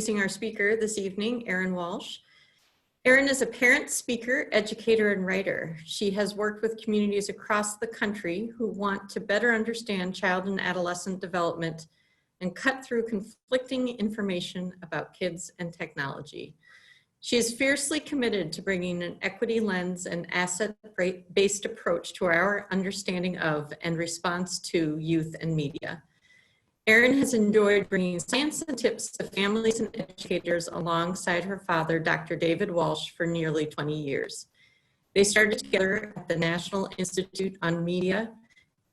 Introducing our speaker this evening, Erin Walsh. Erin is a parent, speaker, educator, and writer. She has worked with communities across the country who want to better understand child and adolescent development and cut through conflicting information about kids and technology. She is fiercely committed to bringing an equity lens and asset-based approach to our understanding of and response to youth and media. Erin has enjoyed bringing science and tips to families and educators alongside her father, Dr. David Walsh, for nearly 20 years. They started together at the National Institute on Media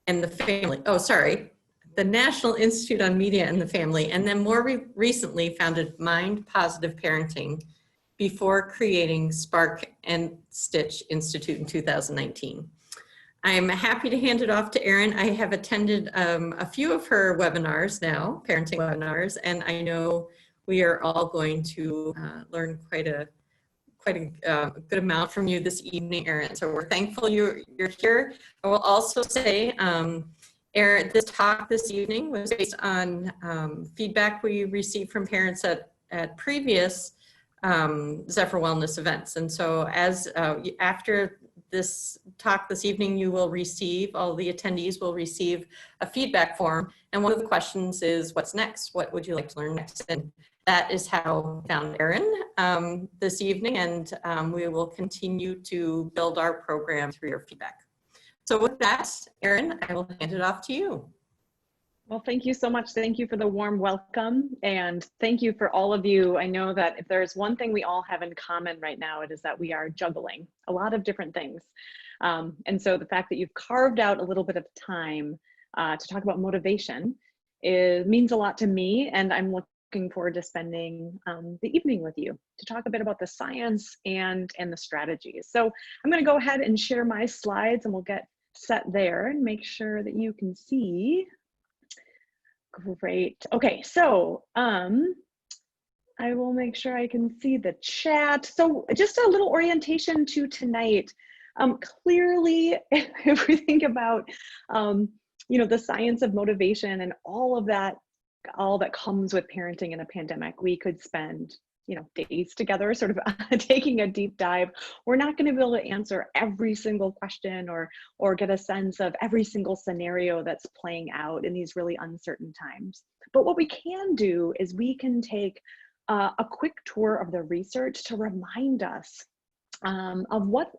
and the Family, the National Institute on Media and the Family, and then more recently founded Mind Positive Parenting before creating Spark and Stich Institute in 2019. I'm happy to hand it off to Erin. I have attended a few of her webinars now, parenting webinars, and I know we are all going to learn quite a good amount from you this evening, Erin. So we're thankful you're here. I will also say, Erin, this talk this evening was based on feedback we received from parents at previous Zephyr Wellness events. And so after this talk this evening, you will receive, all the attendees will receive a feedback form. And one of the questions is, what's next? What would you like to learn next? And that is how I found Erin this evening. And we will continue to build our program through your feedback. So with that, Erin, I will hand it off to you. Well, thank you so much. Thank you for the warm welcome, and thank you for all of you. I know that if there's one thing we all have in common right now, it is that we are juggling a lot of different things. And so the fact that you've carved out a little bit of time to talk about motivation means a lot to me, and I'm looking forward to spending the evening with you to talk a bit about the science and the strategies. So I'm going to go ahead and share my slides, and we'll get set there and make sure that you can see. Great. Okay, so I will make sure I can see the chat. So just a little orientation to tonight. Clearly, if we think about the science of motivation and all that comes with parenting in a pandemic, we could spend days together sort of taking a deep dive. We're not going to be able to answer every single question or get a sense of every single scenario that's playing out in these really uncertain times. But what we can do is we can take a quick tour of the research to remind us of what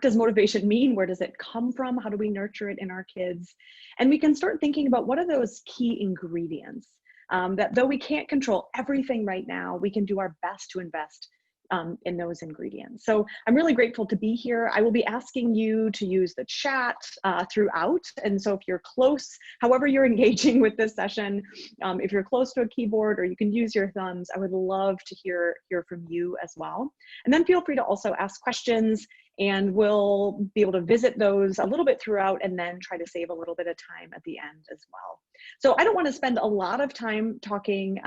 does motivation mean? Where does it come from? How do we nurture it in our kids? And we can start thinking about what are those key ingredients that though we can't control everything right now, we can do our best to invest in those ingredients. So I'm really grateful to be here. I will be asking you to use the chat throughout. And so if you're close, however you're engaging with this session, if you're close to a keyboard or you can use your thumbs, I would love to hear from you as well. And then feel free to also ask questions, and we'll be able to visit those a little bit throughout and then try to save a little bit of time at the end as well. So I don't want to spend a lot of time talking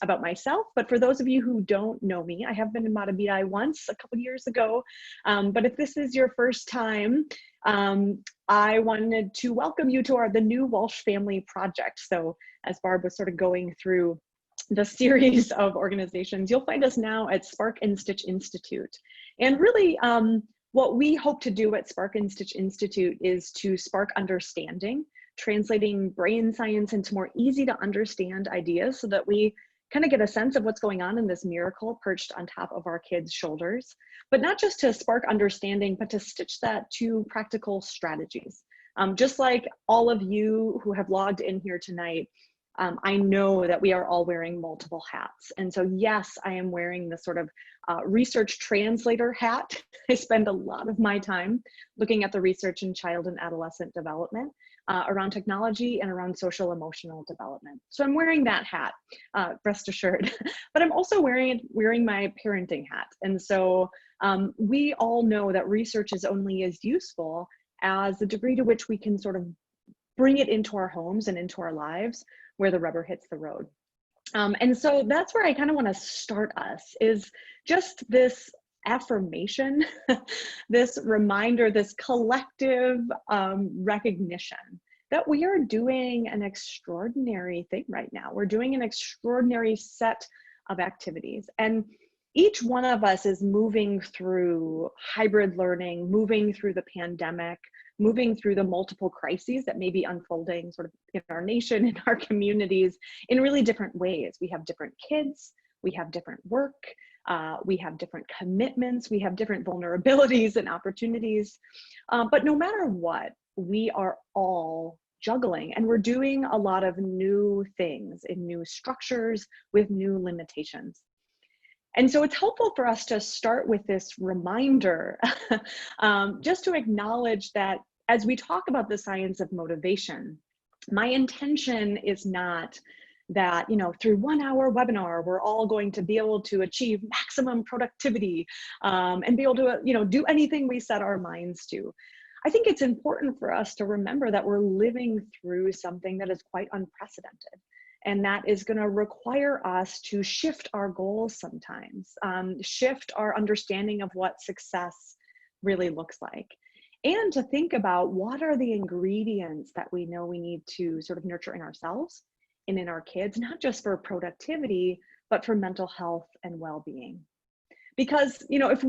about myself, but for those of you who don't know me, I have been in Mahtomedi once a couple years ago. But if this is your first time, I wanted to welcome you to the new Walsh Family Project. So as Barb was sort of going through the series of organizations, you'll find us now at Spark and Stich Institute. And really, what we hope to do at Spark and Stich Institute is to spark understanding, translating brain science into more easy to understand ideas so that we kind of get a sense of what's going on in this miracle perched on top of our kids' shoulders, but not just to spark understanding, but to stitch that to practical strategies. Just like all of you who have logged in here tonight, I know that we are all wearing multiple hats. And so yes, I am wearing the sort of research translator hat. I spend a lot of my time looking at the research in child and adolescent development around technology and around social emotional development. So I'm wearing that hat, rest assured. But I'm also wearing my parenting hat. And so we all know that research is only as useful as the degree to which we can sort of bring it into our homes and into our lives where the rubber hits the road. And so that's where I kind of want to start us, is just this affirmation, this reminder, this collective recognition that we are doing an extraordinary thing right now. We're doing an extraordinary set of activities. And each one of us is moving through hybrid learning, moving through the pandemic, moving through the multiple crises that may be unfolding sort of in our nation, in our communities, in really different ways. We have different kids, we have different work, we have different commitments, we have different vulnerabilities and opportunities. But no matter what, we are all juggling, and we're doing a lot of new things in new structures with new limitations. And so it's helpful for us to start with this reminder, just to acknowledge that as we talk about the science of motivation, my intention is not that, through 1 hour webinar, we're all going to be able to achieve maximum productivity and be able to, do anything we set our minds to. I think it's important for us to remember that we're living through something that is quite unprecedented. And that is going to require us to shift our goals sometimes, shift our understanding of what success really looks like, and to think about what are the ingredients that we know we need to sort of nurture in ourselves and in our kids, not just for productivity, but for mental health and well-being. Because, if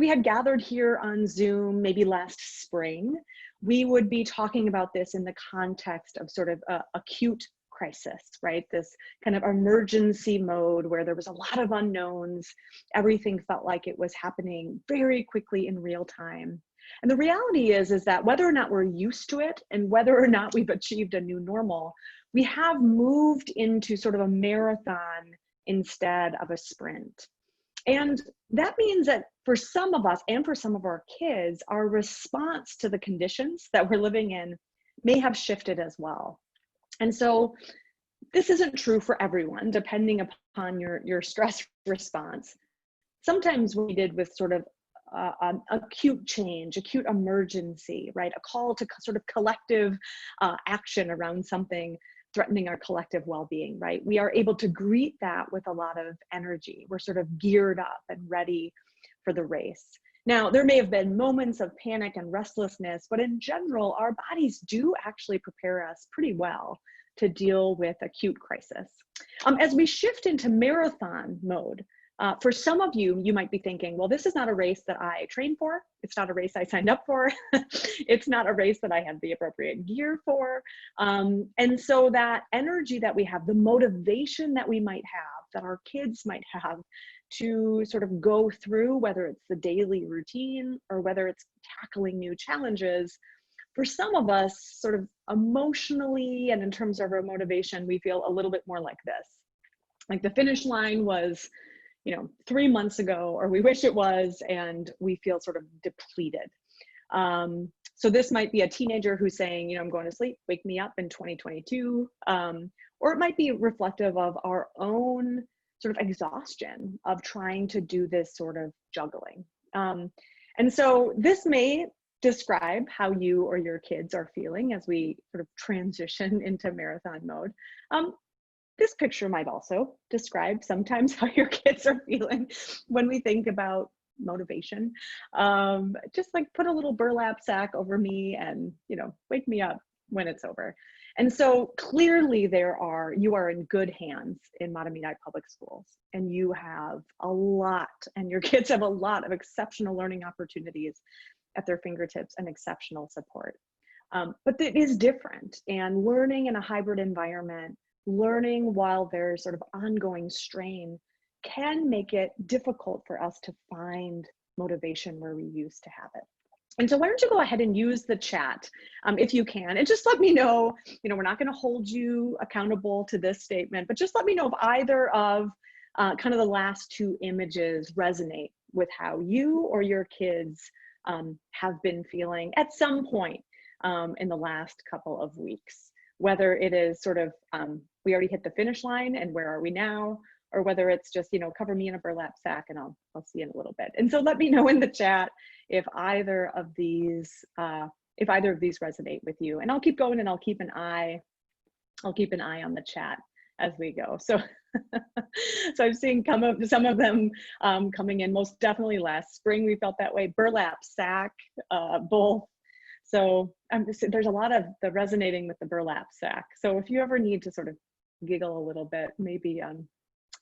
we had gathered here on Zoom maybe last spring, we would be talking about this in the context of sort of acute crisis, right? This kind of emergency mode where there was a lot of unknowns. Everything felt like it was happening very quickly in real time. And the reality is that whether or not we're used to it and whether or not we've achieved a new normal, we have moved into sort of a marathon instead of a sprint. And that means that for some of us and for some of our kids, our response to the conditions that we're living in may have shifted as well. And so this isn't true for everyone, depending upon your stress response. Sometimes we did with sort of an acute change, acute emergency, right? A call to sort of collective action around something threatening our collective well-being, right? We are able to greet that with a lot of energy. We're sort of geared up and ready for the race. Now, there may have been moments of panic and restlessness, but in general, our bodies do actually prepare us pretty well to deal with acute crisis. As we shift into marathon mode, for some of you, you might be thinking, well, this is not a race that I trained for. It's not a race I signed up for. It's not a race that I had the appropriate gear for. And so that energy that we have, the motivation that we might have, that our kids might have to sort of go through, whether it's the daily routine or whether it's tackling new challenges, for some of us, sort of emotionally and in terms of our motivation, we feel a little bit more like this. Like the finish line was 3 months ago, or we wish it was, and we feel sort of depleted. So this might be a teenager who's saying, I'm going to sleep, wake me up in 2022. Or it might be reflective of our own sort of exhaustion of trying to do this sort of juggling. And so this may describe how you or your kids are feeling as we sort of transition into marathon mode. This picture might also describe sometimes how your kids are feeling when we think about motivation. Just like put a little burlap sack over me and, wake me up when it's over. And so clearly you are in good hands in Mahtomedi Public Schools, and you have a lot, and your kids have a lot of exceptional learning opportunities at their fingertips and exceptional support. But it is different, and learning in a hybrid environment, learning while there's sort of ongoing strain, can make it difficult for us to find motivation where we used to have it. And so why don't you go ahead and use the chat if you can, and just let me know, we're not going to hold you accountable to this statement, but just let me know if either of kind of the last two images resonate with how you or your kids have been feeling at some point in the last couple of weeks, whether it is sort of, we already hit the finish line and where are we now, or whether it's just, cover me in a burlap sack and I'll see you in a little bit. And so let me know in the chat if either of these resonate with you, and I'll keep going, and I'll keep an eye on the chat as we go. So, so I've seen some of them coming in. Most definitely last spring we felt that way. Burlap sack, both. So there's a lot of the resonating with the burlap sack. So if you ever need to sort of giggle a little bit, maybe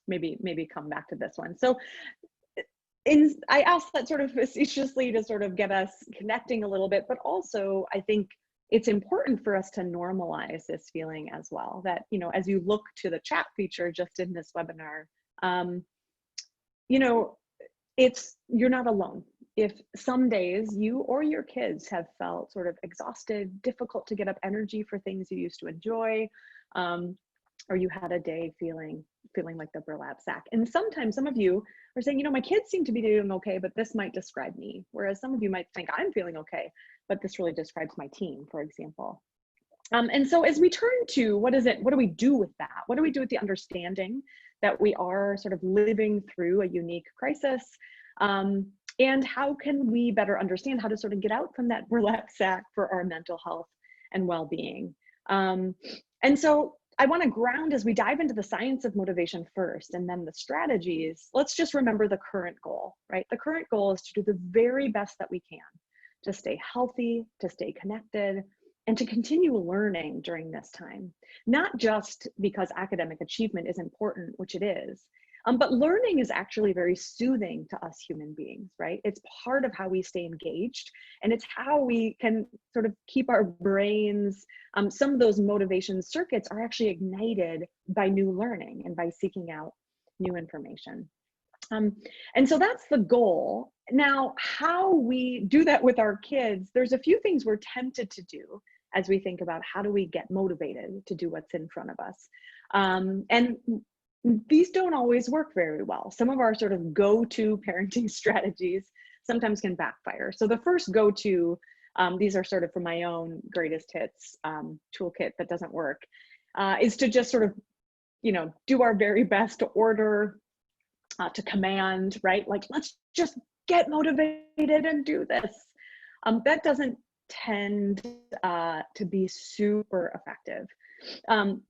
maybe come back to this one. So I asked that sort of facetiously to sort of get us connecting a little bit, but also I think it's important for us to normalize this feeling as well, that, you know, as you look to the chat feature just in this webinar, you know, you're not alone. If some days you or your kids have felt sort of exhausted, difficult to get up energy for things you used to enjoy, or you had a day feeling like the burlap sack. And sometimes some of you are saying, you know, my kids seem to be doing okay, but this might describe me. Whereas some of you might think I'm feeling okay, but this really describes my team, for example. And so as we turn to what do we do with that? What do we do with the understanding that we are sort of living through a unique crisis? And how can we better understand how to sort of get out from that burlap sack for our mental health and well-being? And so I want to ground as we dive into the science of motivation first, and then the strategies. Let's just remember the current goal, right? The current goal is to do the very best that we can to stay healthy, to stay connected, and to continue learning during this time. Not just because academic achievement is important, which it is, but learning is actually very soothing to us human beings, right? It's part of how we stay engaged, and it's how we can sort of keep our brains, some of those motivation circuits are actually ignited by new learning and by seeking out new information. And so that's the goal. Now, how we do that with our kids, there's a few things we're tempted to do as we think about how do we get motivated to do what's in front of us. And these don't always work very well. Some of our sort of go-to parenting strategies sometimes can backfire. So the first go-to, these are sort of from my own greatest hits toolkit that doesn't work, is to just sort of, you know, do our very best to order, to command, right? Like, let's just get motivated and do this. That doesn't tend to be super effective.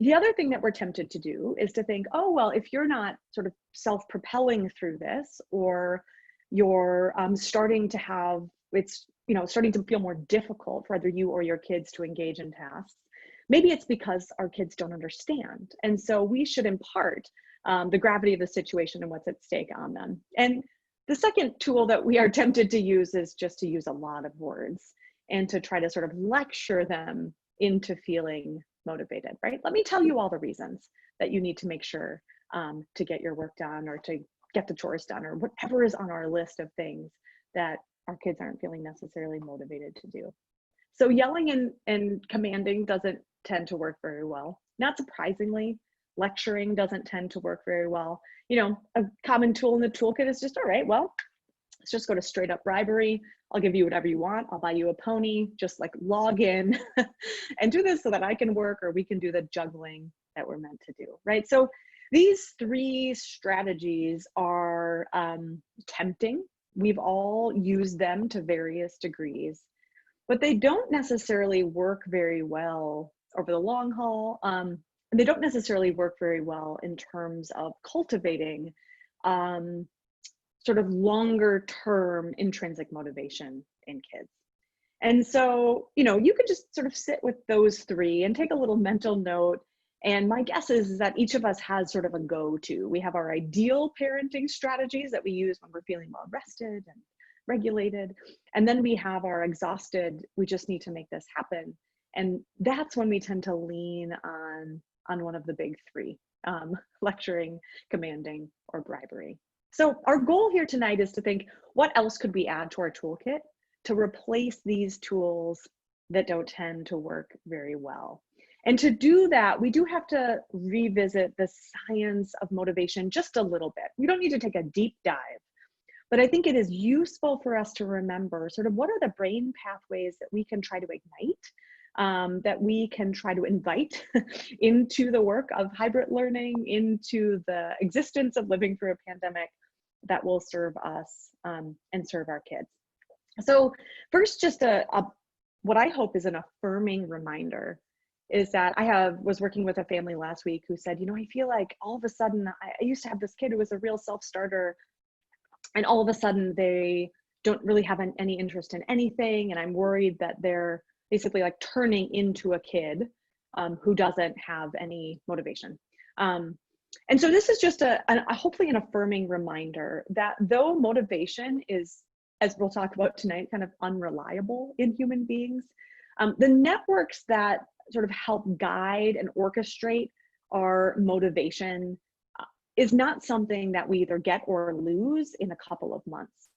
The other thing that we're tempted to do is to think, oh, well, if you're not sort of self-propelling through this, or you're starting to have, it's, you know, starting to feel more difficult for either you or your kids to engage in tasks, maybe it's because our kids don't understand. And so we should impart the gravity of the situation and what's at stake on them. And the second tool that we are tempted to use is just to use a lot of words and to try to sort of lecture them into feeling motivated, right? Let me tell you all the reasons that you need to make sure to get your work done, or to get the chores done, or whatever is on our list of things that our kids aren't feeling necessarily motivated to do. So yelling and commanding doesn't tend to work very well. Not surprisingly, lecturing doesn't tend to work very well. You know, a common tool in the toolkit is just, all right, well, let's just go to straight up bribery. I'll give you whatever you want. I'll buy you a pony. Just like log in and do this so that I can work, or we can do the juggling that we're meant to do, right? So these three strategies are tempting. We've all used them to various degrees, but they don't necessarily work very well over the long haul. And they don't necessarily work very well in terms of cultivating sort of longer term intrinsic motivation in kids. And so, you know, you could just sort of sit with those three and take a little mental note. And my guess is that each of us has sort of a go-to. We have our ideal parenting strategies that we use when we're feeling well rested and regulated. And then we have our exhausted, we just need to make this happen. And that's when we tend to lean on one of the big three, lecturing, commanding, or bribery. So our goal here tonight is to think, what else could we add to our toolkit to replace these tools that don't tend to work very well? And to do that, we do have to revisit the science of motivation just a little bit. We don't need to take a deep dive, but I think it is useful for us to remember sort of what are the brain pathways that we can try to ignite, that we can try to invite into the work of hybrid learning, into the existence of living through a pandemic, that will serve us and serve our kids. So first, just what I hope is an affirming reminder is that I was working with a family last week who said, you know, I feel like all of a sudden, I used to have this kid who was a real self-starter, and all of a sudden they don't really have any interest in anything. And I'm worried that they're basically like turning into a kid who doesn't have any motivation. And so this is just a hopefully an affirming reminder that though motivation is, as we'll talk about tonight, kind of unreliable in human beings, the networks that sort of help guide and orchestrate our motivation is not something that we either get or lose in a couple of months.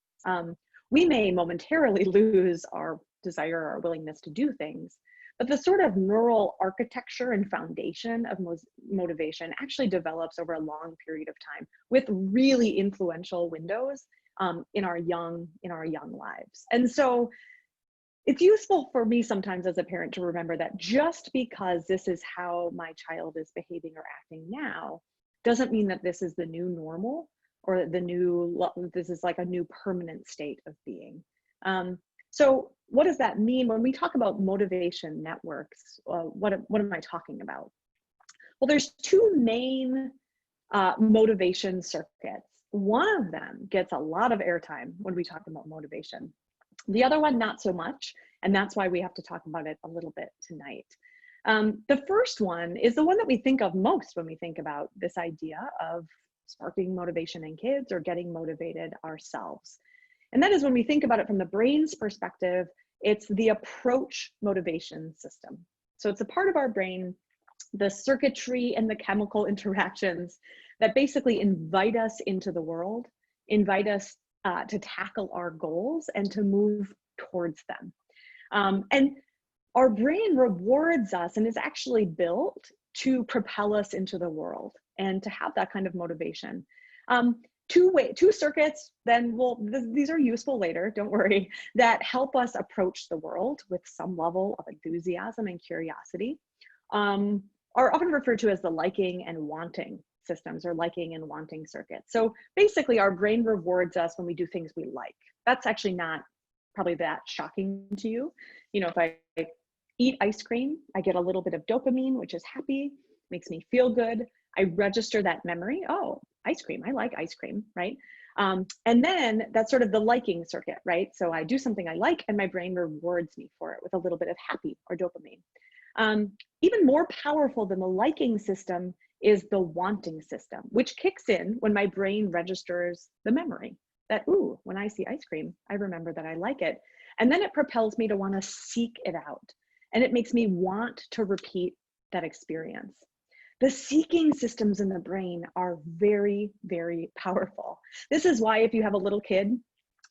We may momentarily lose our desire, our willingness to do things, but the sort of neural architecture and foundation of motivation actually develops over a long period of time with really influential windows in our young lives. And so it's useful for me sometimes as a parent to remember that just because this is how my child is behaving or acting now doesn't mean that this is the new normal or this is like a new permanent state of being. So what does that mean when we talk about motivation networks? What am I talking about? Well, there's two main motivation circuits. One of them gets a lot of airtime when we talk about motivation. The other one, not so much, and that's why we have to talk about it a little bit tonight. The first one is the one that we think of most when we think about this idea of sparking motivation in kids or getting motivated ourselves. And that is when we think about it from the brain's perspective, it's the approach motivation system. So it's a part of our brain, the circuitry and the chemical interactions that basically invite us into the world, invite us to tackle our goals and to move towards them. And our brain rewards us and is actually built to propel us into the world and to have that kind of motivation. Two circuits, then these are useful later, don't worry, that help us approach the world with some level of enthusiasm and curiosity, are often referred to as the liking and wanting systems or liking and wanting circuits. So basically our brain rewards us when we do things we like. That's actually not probably that shocking to you. You know, if I eat ice cream, I get a little bit of dopamine, which is happy, makes me feel good. I register that memory. Oh, ice cream, I like ice cream, right? And then that's sort of the liking circuit, right? So I do something I like and my brain rewards me for it with a little bit of happy or dopamine. Even more powerful than the liking system is the wanting system, which kicks in when my brain registers the memory that, ooh, when I see ice cream, I remember that I like it. And then it propels me to want to seek it out. And it makes me want to repeat that experience. The seeking systems in the brain are very, very powerful. This is why if you have a little kid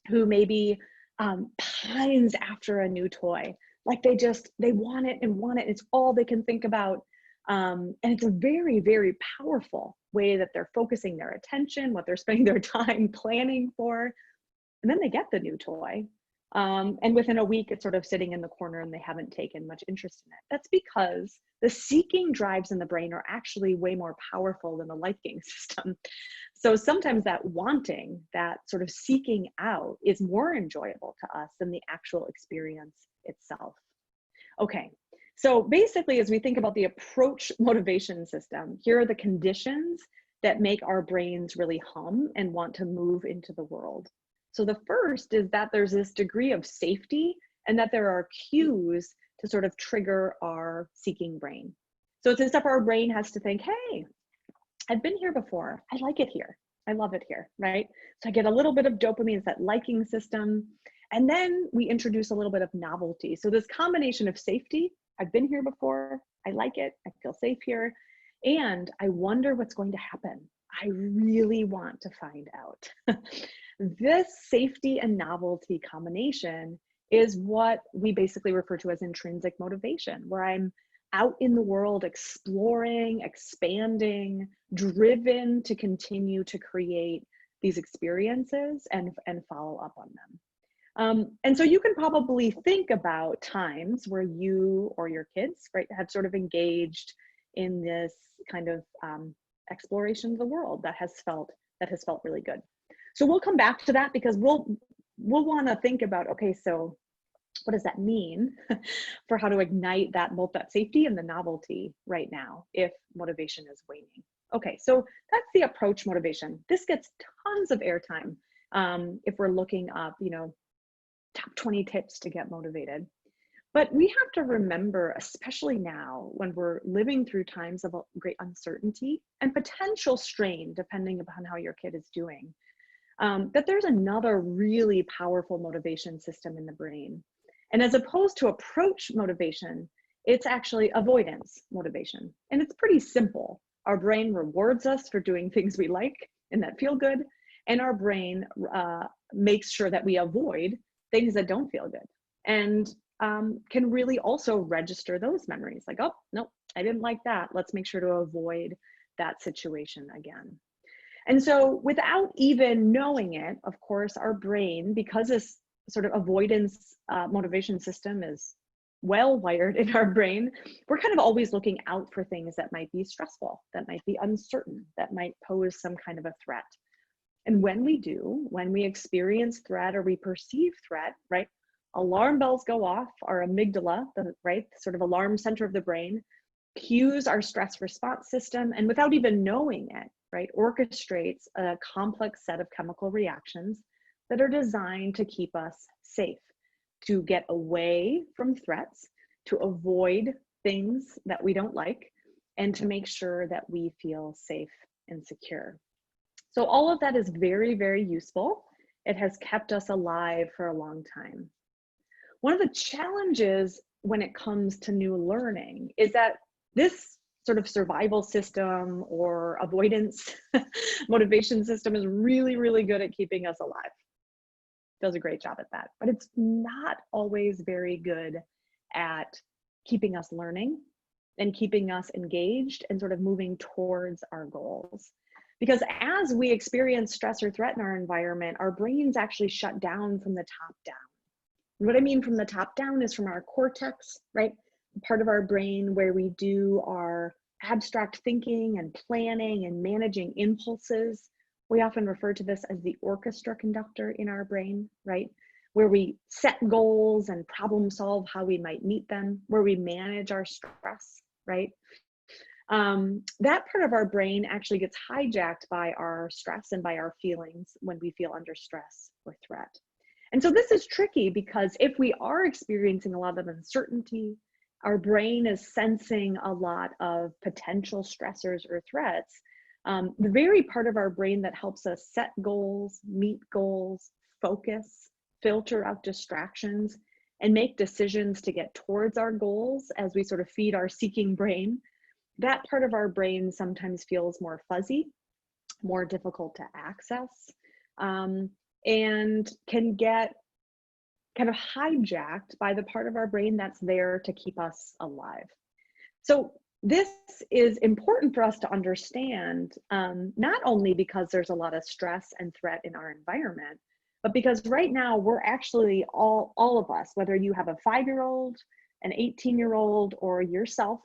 who maybe pines after a new toy, like they want it and want it, it's all they can think about. And it's a very, very powerful way that they're focusing their attention, what they're spending their time planning for. And then they get the new toy. And within a week, it's sort of sitting in the corner and they haven't taken much interest in it. That's because the seeking drives in the brain are actually way more powerful than the liking system. So sometimes that wanting, that sort of seeking out is more enjoyable to us than the actual experience itself. Okay, so basically as we think about the approach motivation system, here are the conditions that make our brains really hum and want to move into the world. So the first is that there's this degree of safety and that there are cues to sort of trigger our seeking brain. So it's as if our brain has to think, hey, I've been here before. I like it here. I love it here, right? So I get a little bit of dopamine, it's that liking system. And then we introduce a little bit of novelty. So this combination of safety, I've been here before, I like it, I feel safe here, and I wonder what's going to happen. I really want to find out. This safety and novelty combination is what we basically refer to as intrinsic motivation, where I'm out in the world exploring, expanding, driven to continue to create these experiences and follow up on them. And so you can probably think about times where you or your kids, right, have sort of engaged in this kind of exploration of the world that has felt really good. So we'll come back to that because we'll want to think about, okay, so what does that mean for how to ignite that, both that safety and the novelty right now if motivation is waning? Okay, so that's the approach motivation. This gets tons of airtime if we're looking up, top 20 tips to get motivated. But we have to remember, especially now when we're living through times of great uncertainty and potential strain, depending upon how your kid is doing, that there's another really powerful motivation system in the brain. And as opposed to approach motivation, it's actually avoidance motivation. And it's pretty simple. Our brain rewards us for doing things we like and that feel good. And our brain makes sure that we avoid things that don't feel good. And can really also register those memories like, oh, no, I didn't like that. Let's make sure to avoid that situation again. And so without even knowing it, of course, our brain, because this sort of avoidance motivation system is well wired in our brain, we're kind of always looking out for things that might be stressful, that might be uncertain, that might pose some kind of a threat. And when we experience threat or we perceive threat, right, alarm bells go off, our amygdala, the sort of alarm center of the brain, cues our stress response system, and without even knowing it, right, orchestrates a complex set of chemical reactions that are designed to keep us safe, to get away from threats, to avoid things that we don't like, and to make sure that we feel safe and secure. So all of that is very, very useful. It has kept us alive for a long time. One of the challenges when it comes to new learning is that this sort of survival system or avoidance motivation system is really, really good at keeping us alive. Does a great job at that, but it's not always very good at keeping us learning and keeping us engaged and sort of moving towards our goals. Because as we experience stress or threat in our environment, our brains actually shut down from the top down. What I mean from the top down is from our cortex, right? Part of our brain where we do our abstract thinking and planning and managing impulses. We often refer to this as the orchestra conductor in our brain, right? Where we set goals and problem solve how we might meet them, where we manage our stress, right? That part of our brain actually gets hijacked by our stress and by our feelings when we feel under stress or threat. And so this is tricky because if we are experiencing a lot of uncertainty, our brain is sensing a lot of potential stressors or threats, the very part of our brain that helps us set goals, meet goals, focus, filter out distractions, and make decisions to get towards our goals as we sort of feed our seeking brain, that part of our brain sometimes feels more fuzzy, more difficult to access, and can get kind of hijacked by the part of our brain that's there to keep us alive. So this is important for us to understand, not only because there's a lot of stress and threat in our environment, but because right now we're actually all of us, whether you have a 5-year-old, an 18-year-old, or yourself,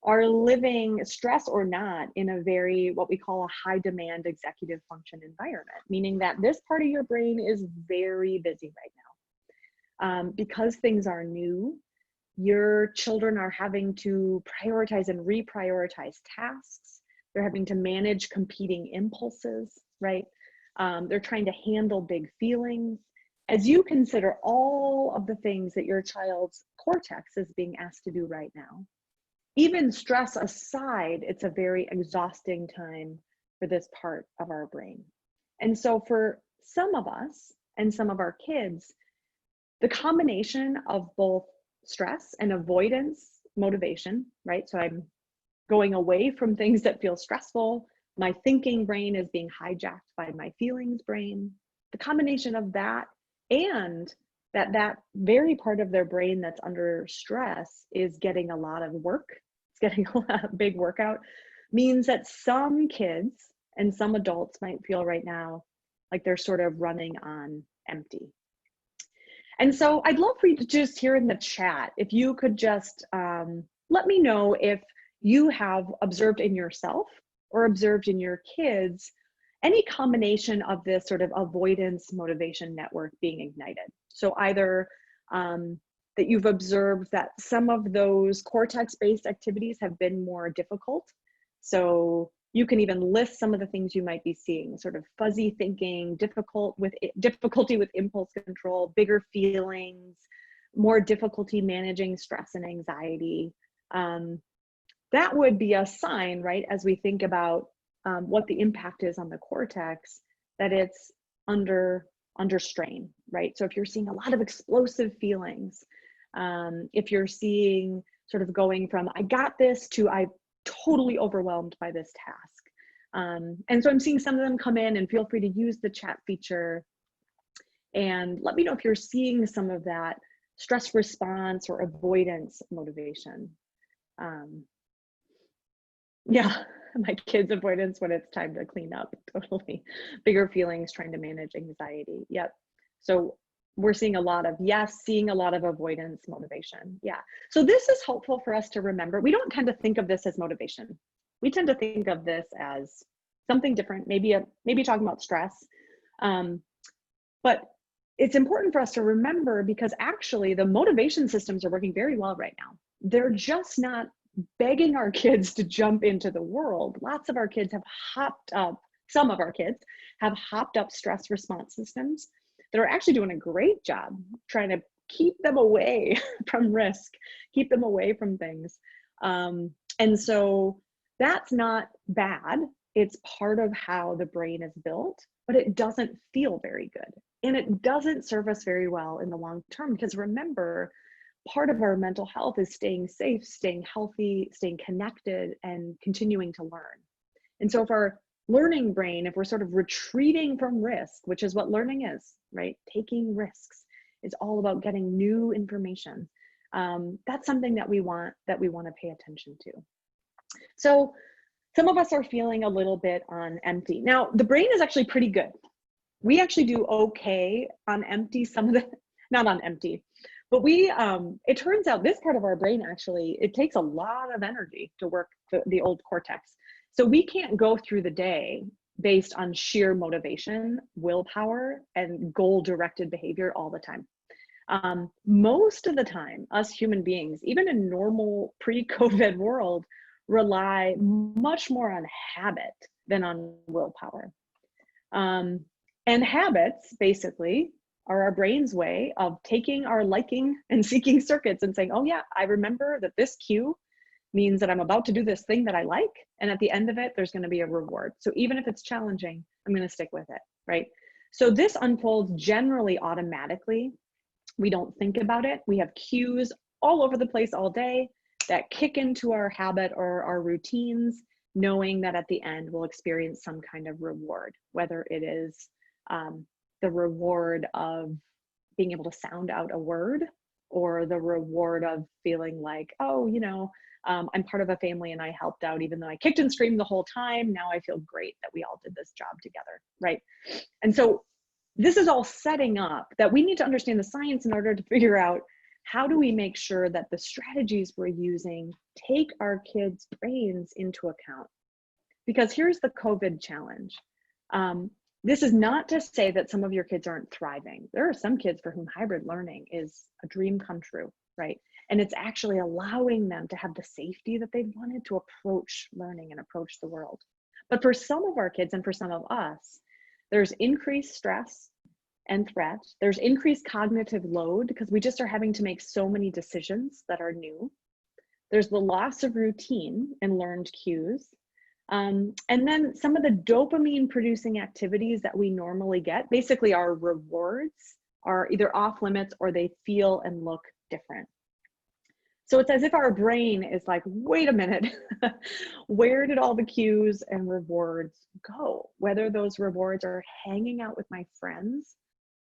are living, stress or not, in a very, what we call a high demand executive function environment, meaning that this part of your brain is very busy right now. Because things are new, your children are having to prioritize and reprioritize tasks. They're having to manage competing impulses, right? They're trying to handle big feelings. As you consider all of the things that your child's cortex is being asked to do right now, even stress aside, it's a very exhausting time for this part of our brain. And so for some of us and some of our kids, the combination of both stress and avoidance motivation, right? So I'm going away from things that feel stressful. My thinking brain is being hijacked by my feelings brain. The combination of that and that very part of their brain that's under stress is getting a lot of work, it's getting a lot of big workout, means that some kids and some adults might feel right now like they're sort of running on empty. And so I'd love for you to just here in the chat, if you could just let me know if you have observed in yourself or observed in your kids any combination of this sort of avoidance motivation network being ignited. So either that you've observed that some of those cortex-based activities have been more difficult. So you can even list some of the things you might be seeing, sort of fuzzy thinking, difficulty with impulse control, bigger feelings, more difficulty managing stress and anxiety, that would be a sign, right, as we think about what the impact is on the cortex, that it's under strain, right? So if you're seeing a lot of explosive feelings, if you're seeing sort of going from I got this to I'm totally overwhelmed by this task. And so I'm seeing some of them come in, and feel free to use the chat feature and let me know if you're seeing some of that stress response or avoidance motivation. Yeah, my kids' avoidance when it's time to clean up, totally. Bigger feelings, trying to manage anxiety. Yep. So we're seeing a lot of, yes, seeing a lot of avoidance motivation. Yeah. So this is helpful for us to remember. We don't tend to think of this as motivation. We tend to think of this as something different, maybe talking about stress. But it's important for us to remember, because actually the motivation systems are working very well right now. They're just not begging our kids to jump into the world. Lots of our kids have hopped up, some of our kids have hopped up stress response systems that are actually doing a great job trying to keep them away from risk, keep them away from things. And so that's not bad. It's part of how the brain is built, but it doesn't feel very good. And it doesn't serve us very well in the long term, because remember, part of our mental health is staying safe, staying healthy, staying connected, and continuing to learn. And so if our learning brain, if we're sort of retreating from risk, which is what learning is, right? Taking risks, it's all about getting new information. That's something that we want to pay attention to. So some of us are feeling a little bit on empty. Now, the brain is actually pretty good. We actually do okay on empty, some of the, not on empty, but it turns out this part of our brain actually, it takes a lot of energy to work the old cortex. So we can't go through the day based on sheer motivation, willpower, and goal-directed behavior all the time. Most of the time, us human beings, even in normal pre-COVID world, rely much more on habit than on willpower. And habits basically are our brain's way of taking our liking and seeking circuits and saying, oh yeah, I remember that this cue means that I'm about to do this thing that I like. And at the end of it, there's going to be a reward. So even if it's challenging, I'm going to stick with it, right? So this unfolds generally automatically. We don't think about it. We have cues all over the place all day that kick into our habit or our routines, knowing that at the end we'll experience some kind of reward, whether it is the reward of being able to sound out a word, or the reward of feeling like, oh, I'm part of a family and I helped out even though I kicked and screamed the whole time. Now I feel great that we all did this job together, right? And so this is all setting up that we need to understand the science in order to figure out, how do we make sure that the strategies we're using take our kids' brains into account? Because here's the COVID challenge. This is not to say that some of your kids aren't thriving. There are some kids for whom hybrid learning is a dream come true, right? And it's actually allowing them to have the safety that they wanted to approach learning and approach the world. But for some of our kids and for some of us, there's increased stress and threat. There's increased cognitive load because we just are having to make so many decisions that are new. There's the loss of routine and learned cues. And then some of the dopamine producing activities that we normally get, basically our rewards, are either off limits or they feel and look different. So it's as if our brain is like, wait a minute, where did all the cues and rewards go? Whether those rewards are hanging out with my friends,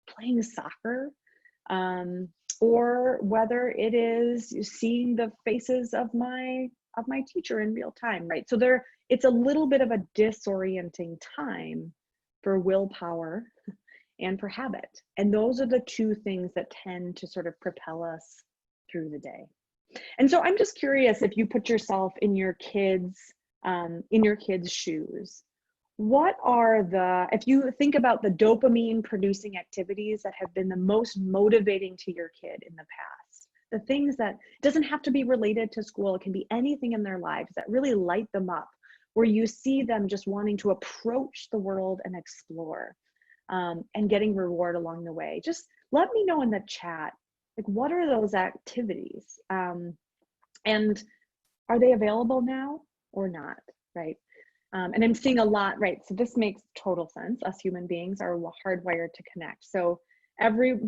playing soccer, or whether it is seeing the faces of my teacher in real time, right? So it's a little bit of a disorienting time for willpower and for habit. And those are the two things that tend to sort of propel us through the day. And so I'm just curious, if you put yourself in your kids' shoes, what are if you think about the dopamine producing activities that have been the most motivating to your kid in the past, the things that doesn't have to be related to school, it can be anything in their lives that really light them up, where you see them just wanting to approach the world and explore, and getting reward along the way. Just let me know in the chat Like, what are those activities? And are they available now or not, right? And I'm seeing a lot, right? So this makes total sense. Us human beings are hardwired to connect. So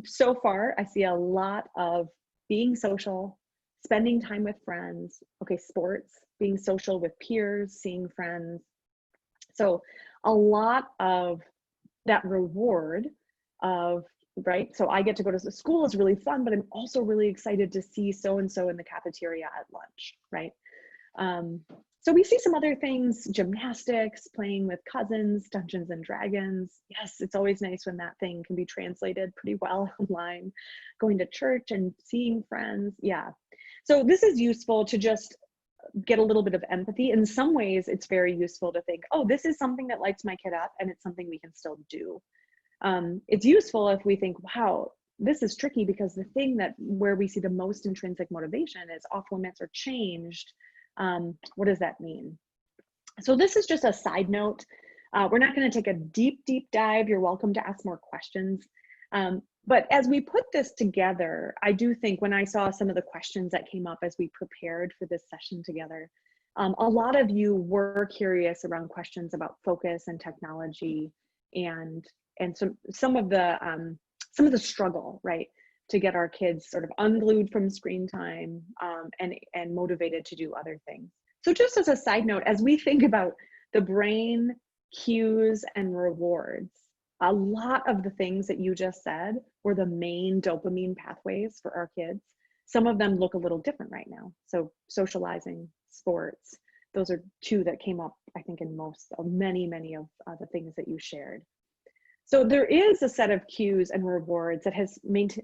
so far, I see a lot of being social, spending time with friends, okay, sports, being social with peers, seeing friends. So a lot of that reward of, right? So I get to go to the school is really fun, but I'm also really excited to see so-and-so in the cafeteria at lunch, right? So we see some other things, gymnastics, playing with cousins, Dungeons and Dragons. Yes, it's always nice when that thing can be translated pretty well online, going to church and seeing friends. Yeah. So this is useful to just get a little bit of empathy. In some ways, it's very useful to think, oh, this is something that lights my kid up and it's something we can still do. It's useful if we think, wow, this is tricky because the thing that where we see the most intrinsic motivation is off limits or changed. What does that mean? So this is just a side note. We're not going to take a deep dive. You're welcome to ask more questions. But as we put this together, I do think when I saw some of the questions that came up as we prepared for this session together, a lot of you were curious around questions about focus and technology and some of the struggle, right, to get our kids sort of unglued from screen time and motivated to do other things. So just as a side note, as we think about the brain, cues, and rewards, a lot of the things that you just said were the main dopamine pathways for our kids. Some of them look a little different right now. So socializing, sports, those are two that came up, I think, in many of the things that you shared. So there is a set of cues and rewards that has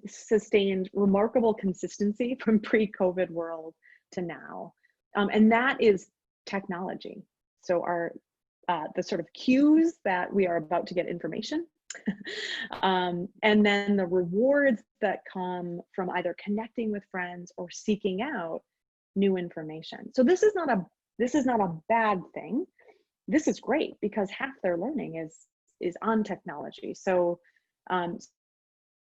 sustained remarkable consistency from pre-COVID world to now. And that is technology. So the sort of cues that we are about to get information, and then the rewards that come from either connecting with friends or seeking out new information. So this is not a bad thing. This is great because half their learning is on technology. So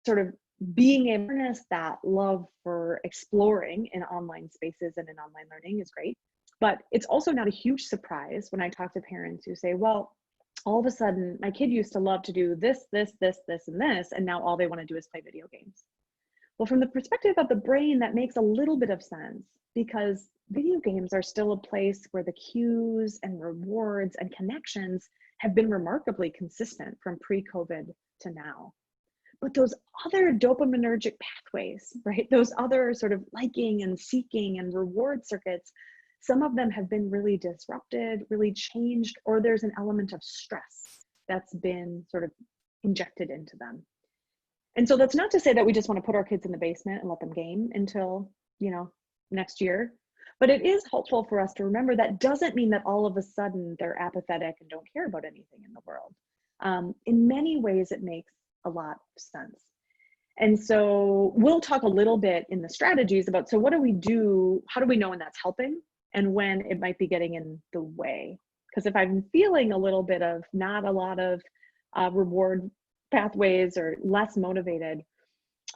sort of being able to harness that love for exploring in online spaces and in online learning is great. But it's also not a huge surprise when I talk to parents who say, well, all of a sudden my kid used to love to do this, and this, and now all they want to do is play video games. Well, from the perspective of the brain, that makes a little bit of sense because video games are still a place where the cues and rewards and connections have been remarkably consistent from pre-COVID to now. But those other dopaminergic pathways, right? Those other sort of liking and seeking and reward circuits, some of them have been really disrupted, really changed, or there's an element of stress that's been sort of injected into them. And so that's not to say that we just want to put our kids in the basement and let them game until, next year. But it is helpful for us to remember that doesn't mean that all of a sudden they're apathetic and don't care about anything in the world. In many ways, it makes a lot of sense. And so we'll talk a little bit in the strategies about, so what do we do? How do we know when that's helping and when it might be getting in the way? Because if I'm feeling a little bit of not a lot of reward pathways or less motivated,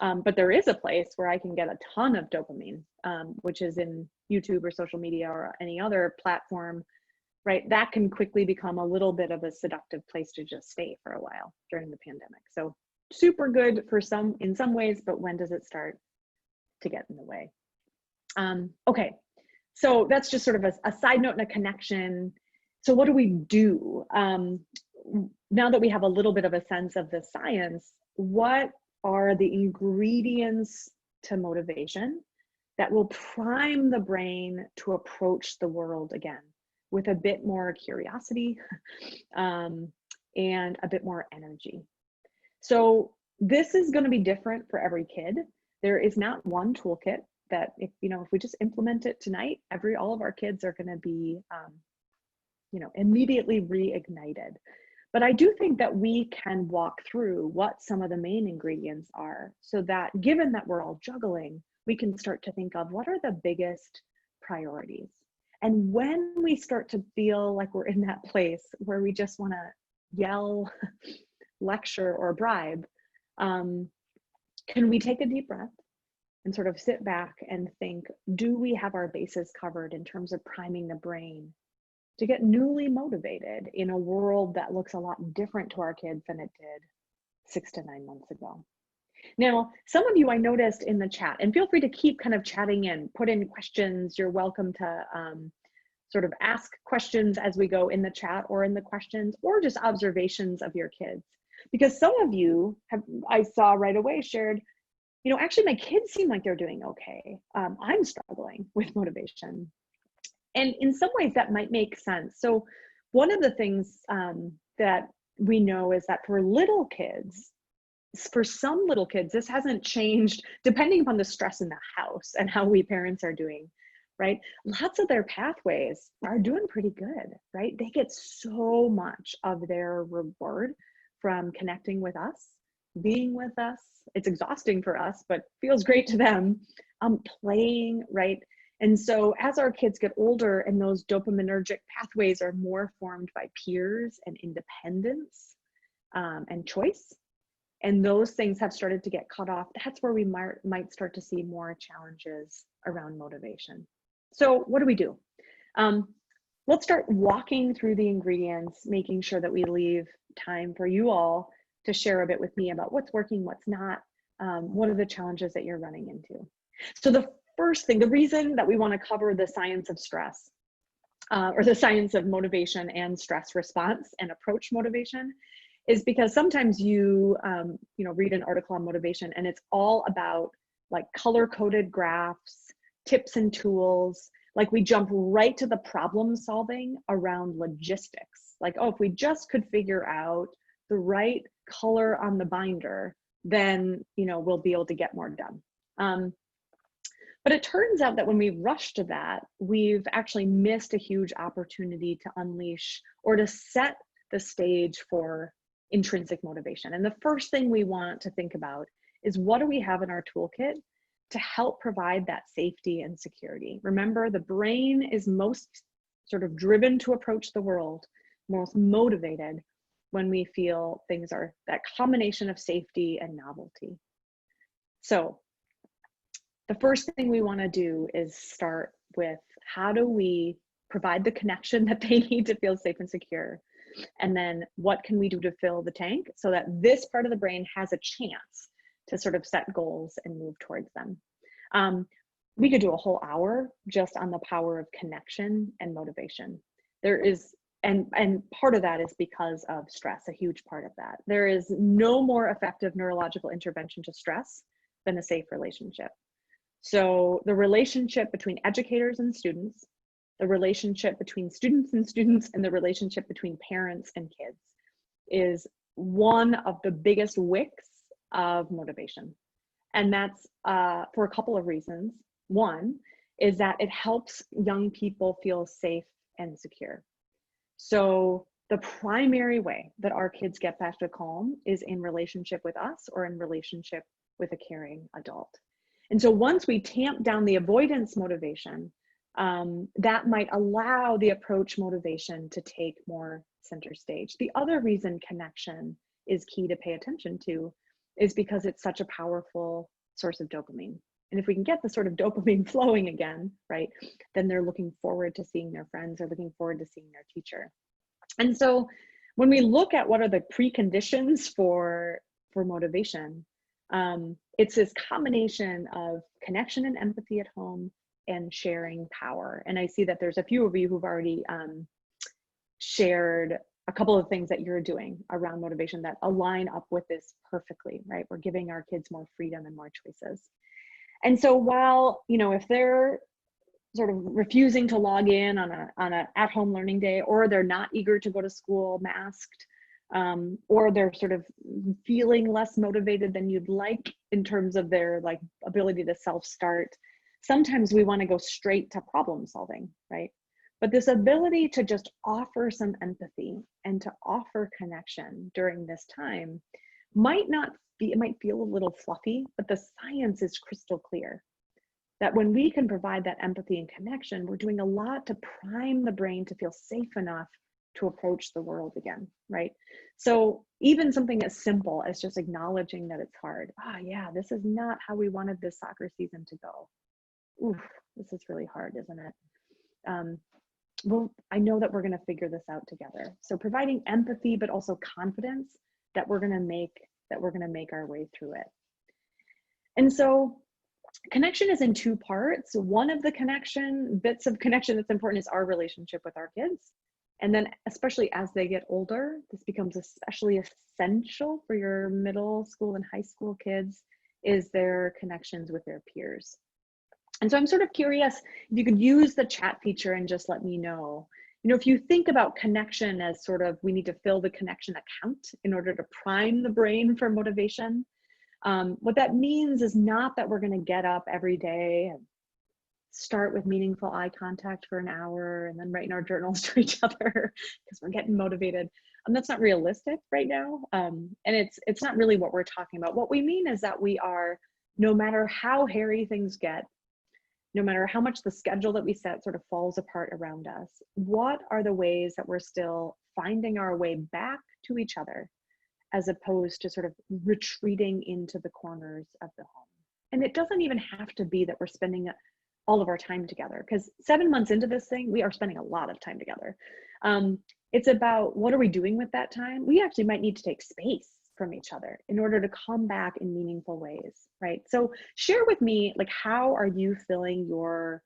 but there is a place where I can get a ton of dopamine, which is in YouTube or social media or any other platform, right? That can quickly become a little bit of a seductive place to just stay for a while during the pandemic. So super good for in some ways, but when does it start to get in the way? Okay, so that's just sort of a side note and a connection. So what do we do? Now that we have a little bit of a sense of the science, what are the ingredients to motivation that will prime the brain to approach the world again with a bit more curiosity and a bit more energy? So this is going to be different for every kid. There is not one toolkit that if we just implement it tonight, all of our kids are going to be immediately reignited. But I do think that we can walk through what some of the main ingredients are so that given that we're all juggling, we can start to think of what are the biggest priorities. And when we start to feel like we're in that place where we just want to yell, lecture, or bribe, can we take a deep breath and sort of sit back and think, do we have our bases covered in terms of priming the brain to get newly motivated in a world that looks a lot different to our kids than it did 6 to 9 months ago? Now, some of you I noticed in the chat, and feel free to keep kind of chatting in, put in questions. You're welcome to sort of ask questions as we go in the chat or in the questions, or just observations of your kids. Because some of you have, I saw right away, shared, you know, actually my kids seem like they're doing okay. I'm struggling with motivation. And in some ways that might make sense. So one of the things that we know is that for little kids, for some little kids, this hasn't changed depending upon the stress in the house and how we parents are doing, right? Lots of their pathways are doing pretty good, right? They get so much of their reward from connecting with us, being with us. It's exhausting for us, but feels great to them. Playing, right? And so as our kids get older and those dopaminergic pathways are more formed by peers and independence and choice, and those things have started to get cut off, that's where we might start to see more challenges around motivation. So what do we do? Let's start walking through the ingredients, making sure that we leave time for you all to share a bit with me about what's working, what's not, what are the challenges that you're running into. So the first thing, the reason that we want to cover the science of stress, or the science of motivation and stress response and approach motivation, is because sometimes you read an article on motivation and it's all about like color-coded graphs, tips and tools. Like we jump right to the problem solving around logistics. Like, oh, if we just could figure out the right color on the binder, then we'll be able to get more done. But it turns out that when we rush to that, we've actually missed a huge opportunity to unleash or to set the stage for intrinsic motivation. And the first thing we want to think about is, what do we have in our toolkit to help provide that safety and security? Remember, the brain is most sort of driven to approach the world, most motivated when we feel things are that combination of safety and novelty. So the first thing we want to do is start with, how do we provide the connection that they need to feel safe and secure? And then what can we do to fill the tank so that this part of the brain has a chance to sort of set goals and move towards them? We could do a whole hour just on the power of connection and motivation. There is, and part of that is because of stress, a huge part of that. There is no more effective neurological intervention to stress than a safe relationship. So the relationship between educators and students, the relationship between students and students, and the relationship between parents and kids is one of the biggest wicks of motivation. And that's for a couple of reasons. One is that it helps young people feel safe and secure. So the primary way that our kids get back to calm is in relationship with us or in relationship with a caring adult. And so once we tamp down the avoidance motivation, that might allow the approach motivation to take more center stage. The other reason connection is key to pay attention to is because it's such a powerful source of dopamine. And if we can get the sort of dopamine flowing again, right, then they're looking forward to seeing their friends, they're looking forward to seeing their teacher. And so when we look at what are the preconditions for motivation, it's this combination of connection and empathy at home and sharing power. And I see that there's a few of you who've already shared a couple of things that you're doing around motivation that align up with this perfectly, right? We're giving our kids more freedom and more choices. And so while, if they're sort of refusing to log in on a at-home learning day, or they're not eager to go to school masked, or they're sort of feeling less motivated than you'd like in terms of their ability to self-start, sometimes we want to go straight to problem solving, right? But this ability to just offer some empathy and to offer connection during this time might not be, it might feel a little fluffy, but the science is crystal clear that when we can provide that empathy and connection, we're doing a lot to prime the brain to feel safe enough to approach the world again, right? So even something as simple as just acknowledging that it's hard. Ah, yeah, this is not how we wanted this soccer season to go. Oof, this is really hard, isn't it? Well, I know that we're going to figure this out together. So providing empathy, but also confidence that we're going to make our way through it. And so connection is in two parts. One of the bits of connection that's important is our relationship with our kids. And then especially as they get older, this becomes especially essential for your middle school and high school kids, is their connections with their peers. And so I'm sort of curious if you could use the chat feature and just let me know, if you think about connection as sort of, we need to fill the connection account in order to prime the brain for motivation. What that means is not that we're going to get up every day and start with meaningful eye contact for an hour and then write in our journals to each other because we're getting motivated. That's not realistic right now. And it's not really what we're talking about. What we mean is that we are, no matter how hairy things get, no matter how much the schedule that we set sort of falls apart around us, what are the ways that we're still finding our way back to each other, as opposed to sort of retreating into the corners of the home? And it doesn't even have to be that we're spending all of our time together, because 7 months into this thing, we are spending a lot of time together. It's about, what are we doing with that time? We actually might need to take space from each other in order to come back in meaningful ways, right? So share with me, like, how are you filling your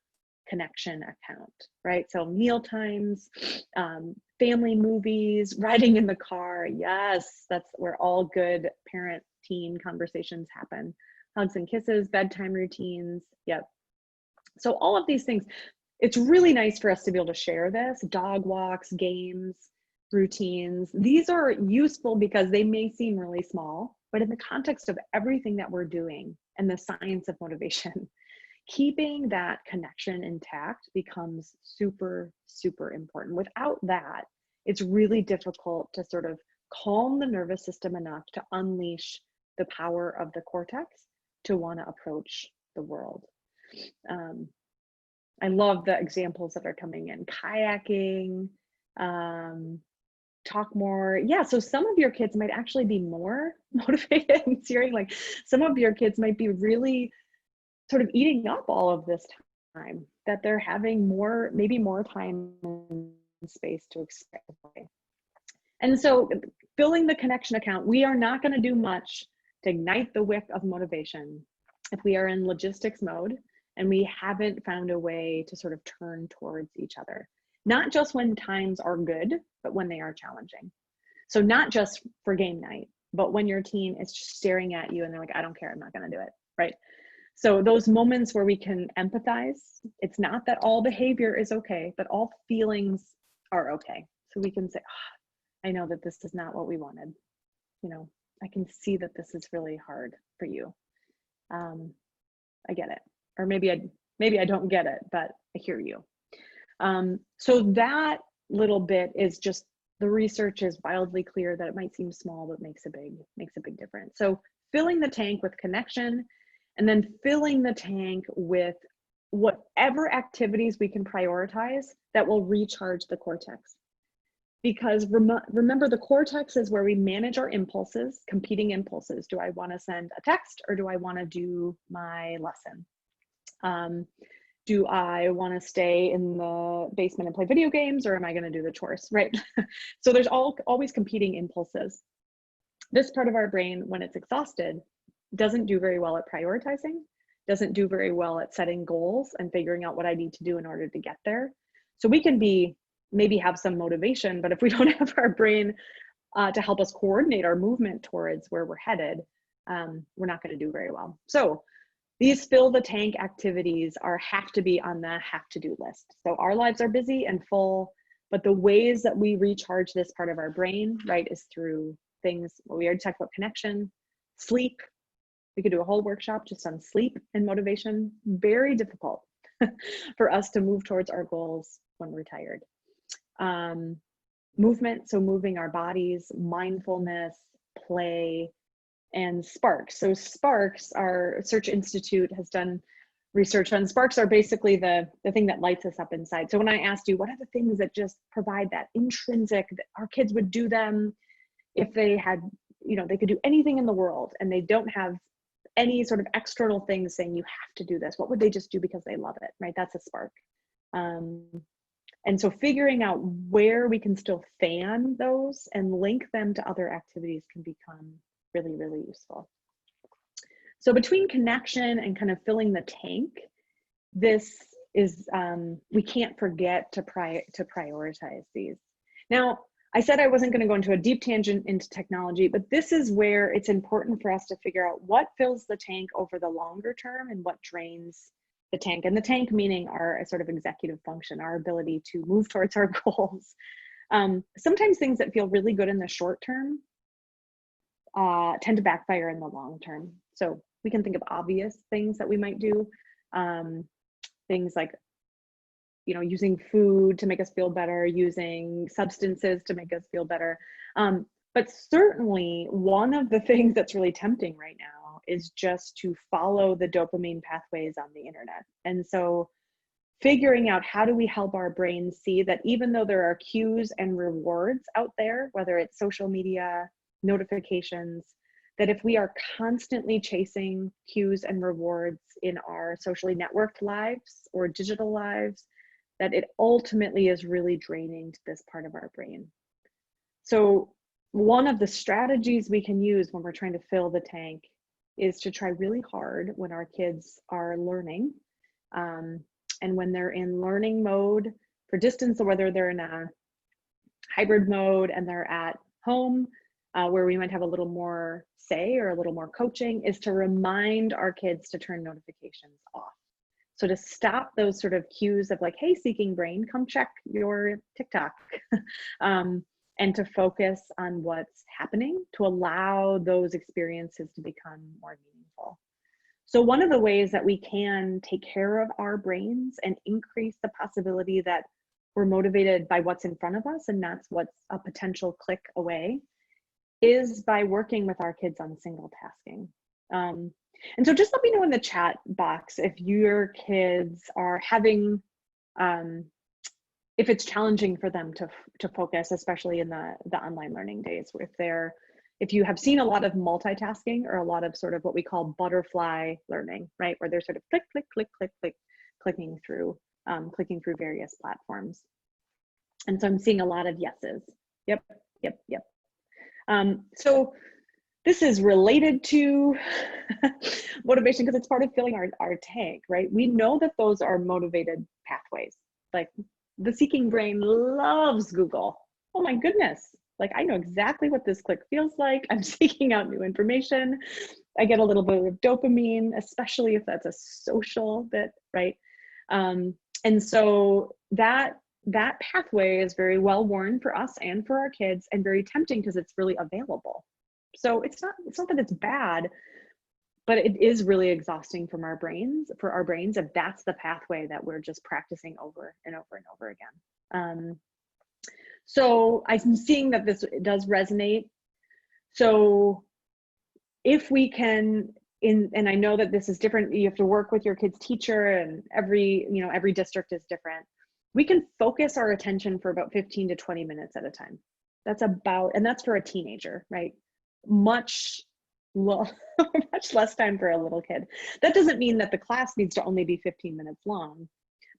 connection account, right? So meal times, family movies, riding in the car. Yes, that's where all good parent-teen conversations happen. Hugs and kisses, bedtime routines. Yep. So all of these things, it's really nice for us to be able to share this. Dog walks, games, routines. These are useful because they may seem really small, but in the context of everything that we're doing and the science of motivation, keeping that connection intact becomes super, super important. Without that, it's really difficult to sort of calm the nervous system enough to unleash the power of the cortex to want to approach the world. I love the examples that are coming in. Kayaking, talk more. Yeah, so some of your kids might actually be more motivated and hearing, like, some of your kids might be really sort of eating up all of this time, that they're having maybe more time and space to express. And so filling the connection account, we are not going to do much to ignite the wick of motivation if we are in logistics mode and we haven't found a way to sort of turn towards each other. Not just when times are good, but when they are challenging. So not just for game night, but when your teen is just staring at you and they're like, I don't care, I'm not going to do it, right? So those moments where we can empathize, it's not that all behavior is okay, but all feelings are okay. So we can say, I know that this is not what we wanted. I can see that this is really hard for you. I get it. Or maybe I don't get it, but I hear you. So that little bit is just, the research is wildly clear that it might seem small, but makes a big difference. So filling the tank with connection, and then filling the tank with whatever activities we can prioritize that will recharge the cortex. Because remember, the cortex is where we manage our impulses, competing impulses. Do I want to send a text, or do I want to do my lesson? Do I want to stay in the basement and play video games, or am I going to do the chores, right? So there's always competing impulses. This part of our brain, when it's exhausted, doesn't do very well at prioritizing, doesn't do very well at setting goals and figuring out what I need to do in order to get there. So we can maybe have some motivation, but if we don't have our brain to help us coordinate our movement towards where we're headed, we're not going to do very well. So these fill the tank activities have to be on the have to do list. So our lives are busy and full, but the ways that we recharge this part of our brain, right, is through things. Well, we already talked about connection, sleep. We could do a whole workshop just on sleep and motivation. Very difficult for us to move towards our goals when we're tired. Movement, so moving our bodies, mindfulness, play, and sparks. So sparks, our Search Institute has done research on. Sparks are basically the thing that lights us up inside. So when I asked you, what are the things that just provide that intrinsic, that our kids would do them if they had, they could do anything in the world and they don't have any sort of external things saying you have to do this, what would they just do because they love it, right? That's a spark. And so figuring out where we can still fan those and link them to other activities can become really, really useful. So between connection and kind of filling the tank, this is, we can't forget to prioritize these. Now, I said I wasn't going to go into a deep tangent into technology, but this is where it's important for us to figure out what fills the tank over the longer term and what drains the tank. And the tank meaning our sort of executive function, our ability to move towards our goals. Sometimes things that feel really good in the short term tend to backfire in the long term. So we can think of obvious things that we might do. Things like, using food to make us feel better, using substances to make us feel better. But certainly one of the things that's really tempting right now is just to follow the dopamine pathways on the internet. And so figuring out how do we help our brains see that even though there are cues and rewards out there, whether it's social media, notifications, that if we are constantly chasing cues and rewards in our socially networked lives or digital lives, that it ultimately is really draining to this part of our brain. So one of the strategies we can use when we're trying to fill the tank is to try really hard when our kids are learning, and when they're in learning mode for distance, or whether they're in a hybrid mode and they're at home, where we might have a little more say or a little more coaching, is to remind our kids to turn notifications off. So to stop those sort of cues of like, hey, seeking brain, come check your TikTok, and to focus on what's happening, to allow those experiences to become more meaningful. So one of the ways that we can take care of our brains and increase the possibility that we're motivated by what's in front of us and that's what's a potential click away is by working with our kids on single tasking. And so just let me know in the chat box if your kids are having, if it's challenging for them to focus, especially in the online learning days, if you have seen a lot of multitasking or a lot of sort of what we call butterfly learning, right? Where they're sort of click, click, click, click, click, clicking through various platforms. And so I'm seeing a lot of yeses. Yep, yep, yep. So this is related to motivation because it's part of filling our tank, right? We know that those are motivated pathways. Like the seeking brain loves Google. Oh my goodness. Like I know exactly what this click feels like. I'm seeking out new information. I get a little bit of dopamine, especially if that's a social bit, right? And so that pathway is very well worn for us and for our kids and very tempting because it's really available. So it's not that it's bad, but it is really exhausting for our brains if that's the pathway that we're just practicing over and over and over again. So I'm seeing that this does resonate. So if we can, and I know that this is different, you have to work with your kid's teacher and every district is different. We can focus our attention for about 15 to 20 minutes at a time. And that's for a teenager, right? Much less time for a little kid. That doesn't mean that the class needs to only be 15 minutes long,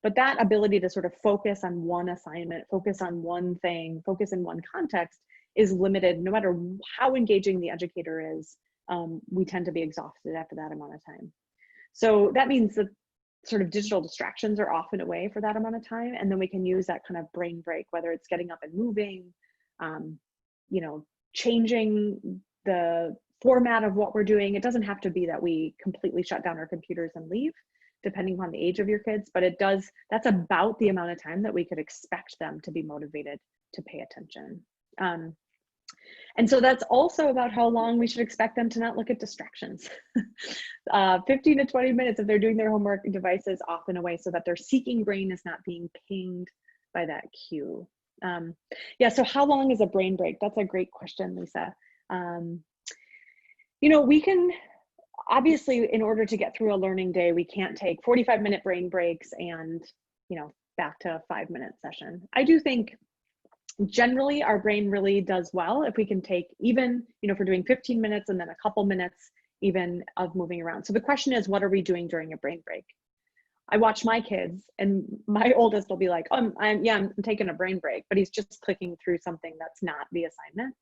but that ability to sort of focus on one assignment, focus on one thing, focus in one context is limited. No matter how engaging the educator is, we tend to be exhausted after that amount of time. So that means that sort of digital distractions are often away for that amount of time, and then we can use that kind of brain break, whether it's getting up and moving, changing the format of what we're doing. It doesn't have to be that we completely shut down our computers and leave, depending on the age of your kids, but that's about the amount of time that we could expect them to be motivated to pay attention. And so that's also about how long we should expect them to not look at distractions. 15 to 20 minutes if they're doing their homework, devices off and away so that their seeking brain is not being pinged by that cue. Yeah, so how long is a brain break? That's a great question, Lisa. obviously, in order to get through a learning day, we can't take 45-minute brain breaks and, back to a 5-minute session. I do think generally our brain really does well if we can take even, if we're doing 15 minutes and then a couple minutes even of moving around. So the question is, what are we doing during a brain break? I watch my kids, and my oldest will be like, I'm taking a brain break, but he's just clicking through something that's not the assignment.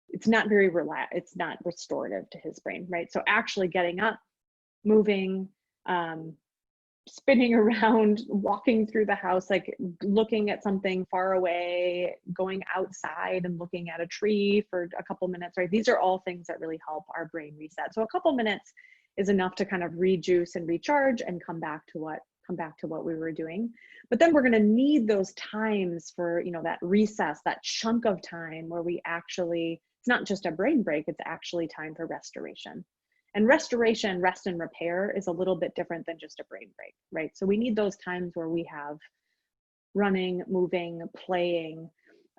It's not very it's not restorative to his brain, right? So actually getting up, moving, spinning around, walking through the house, like looking at something far away, going outside and looking at a tree for a couple minutes, right? These are all things that really help our brain reset. So a couple minutes is enough to kind of rejuice and recharge and come back to what we were doing. But then we're going to need those times for, that recess, that chunk of time where we actually, it's not just a brain break, it's actually time for restoration. And restoration, rest and repair is a little bit different than just a brain break, right? So we need those times where we have running, moving, playing.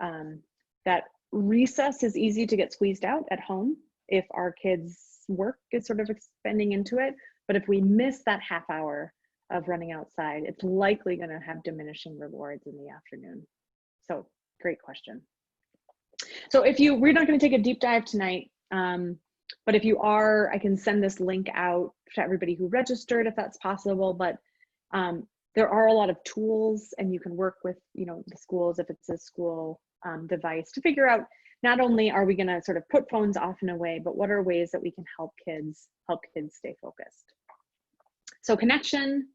That recess is easy to get squeezed out at home if our kids' work is sort of expanding into it. But if we miss that half hour of running outside, it's likely going to have diminishing rewards in the afternoon. So great question. So we're not going to take a deep dive tonight. But if you are, I can send this link out to everybody who registered if that's possible. But there are a lot of tools, and you can work with, the schools if it's a school device to figure out, not only are we going to sort of put phones off and away, but what are ways that we can help kids stay focused. So connection,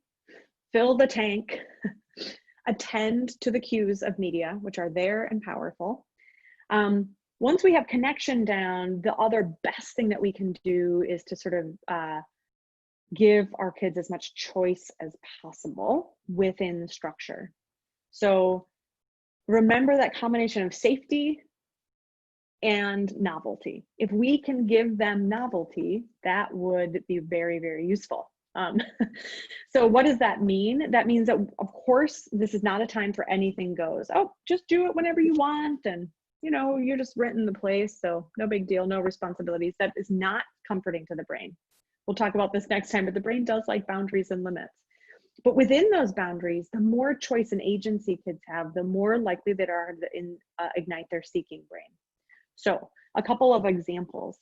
fill the tank, attend to the cues of media, which are there and powerful. Once we have connection down, the other best thing that we can do is to sort of give our kids as much choice as possible within structure. So remember that combination of safety and novelty. If we can give them novelty, that would be very, very useful. So what does that mean? That means that, of course, this is not a time for anything goes. Oh, just do it whenever you want, and you're just renting the place, so no big deal, no responsibilities. That is not comforting to the brain. We'll talk about this next time, but the brain does like boundaries and limits. But within those boundaries, the more choice and agency kids have, the more likely they are to ignite their seeking brain. So a couple of examples.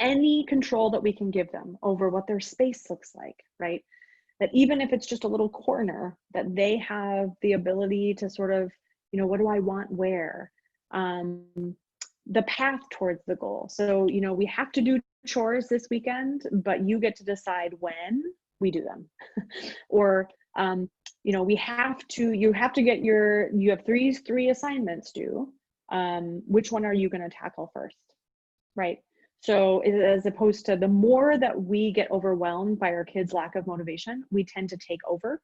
Any control that we can give them over what their space looks like, right? That even if it's just a little corner, that they have the ability to sort of, what do I want where? The path towards the goal. So, we have to do chores this weekend, but you get to decide when we do them. Or, you have to get you have three assignments due. Which one are you going to tackle first? Right. So as opposed to, the more that we get overwhelmed by our kids' lack of motivation, we tend to take over.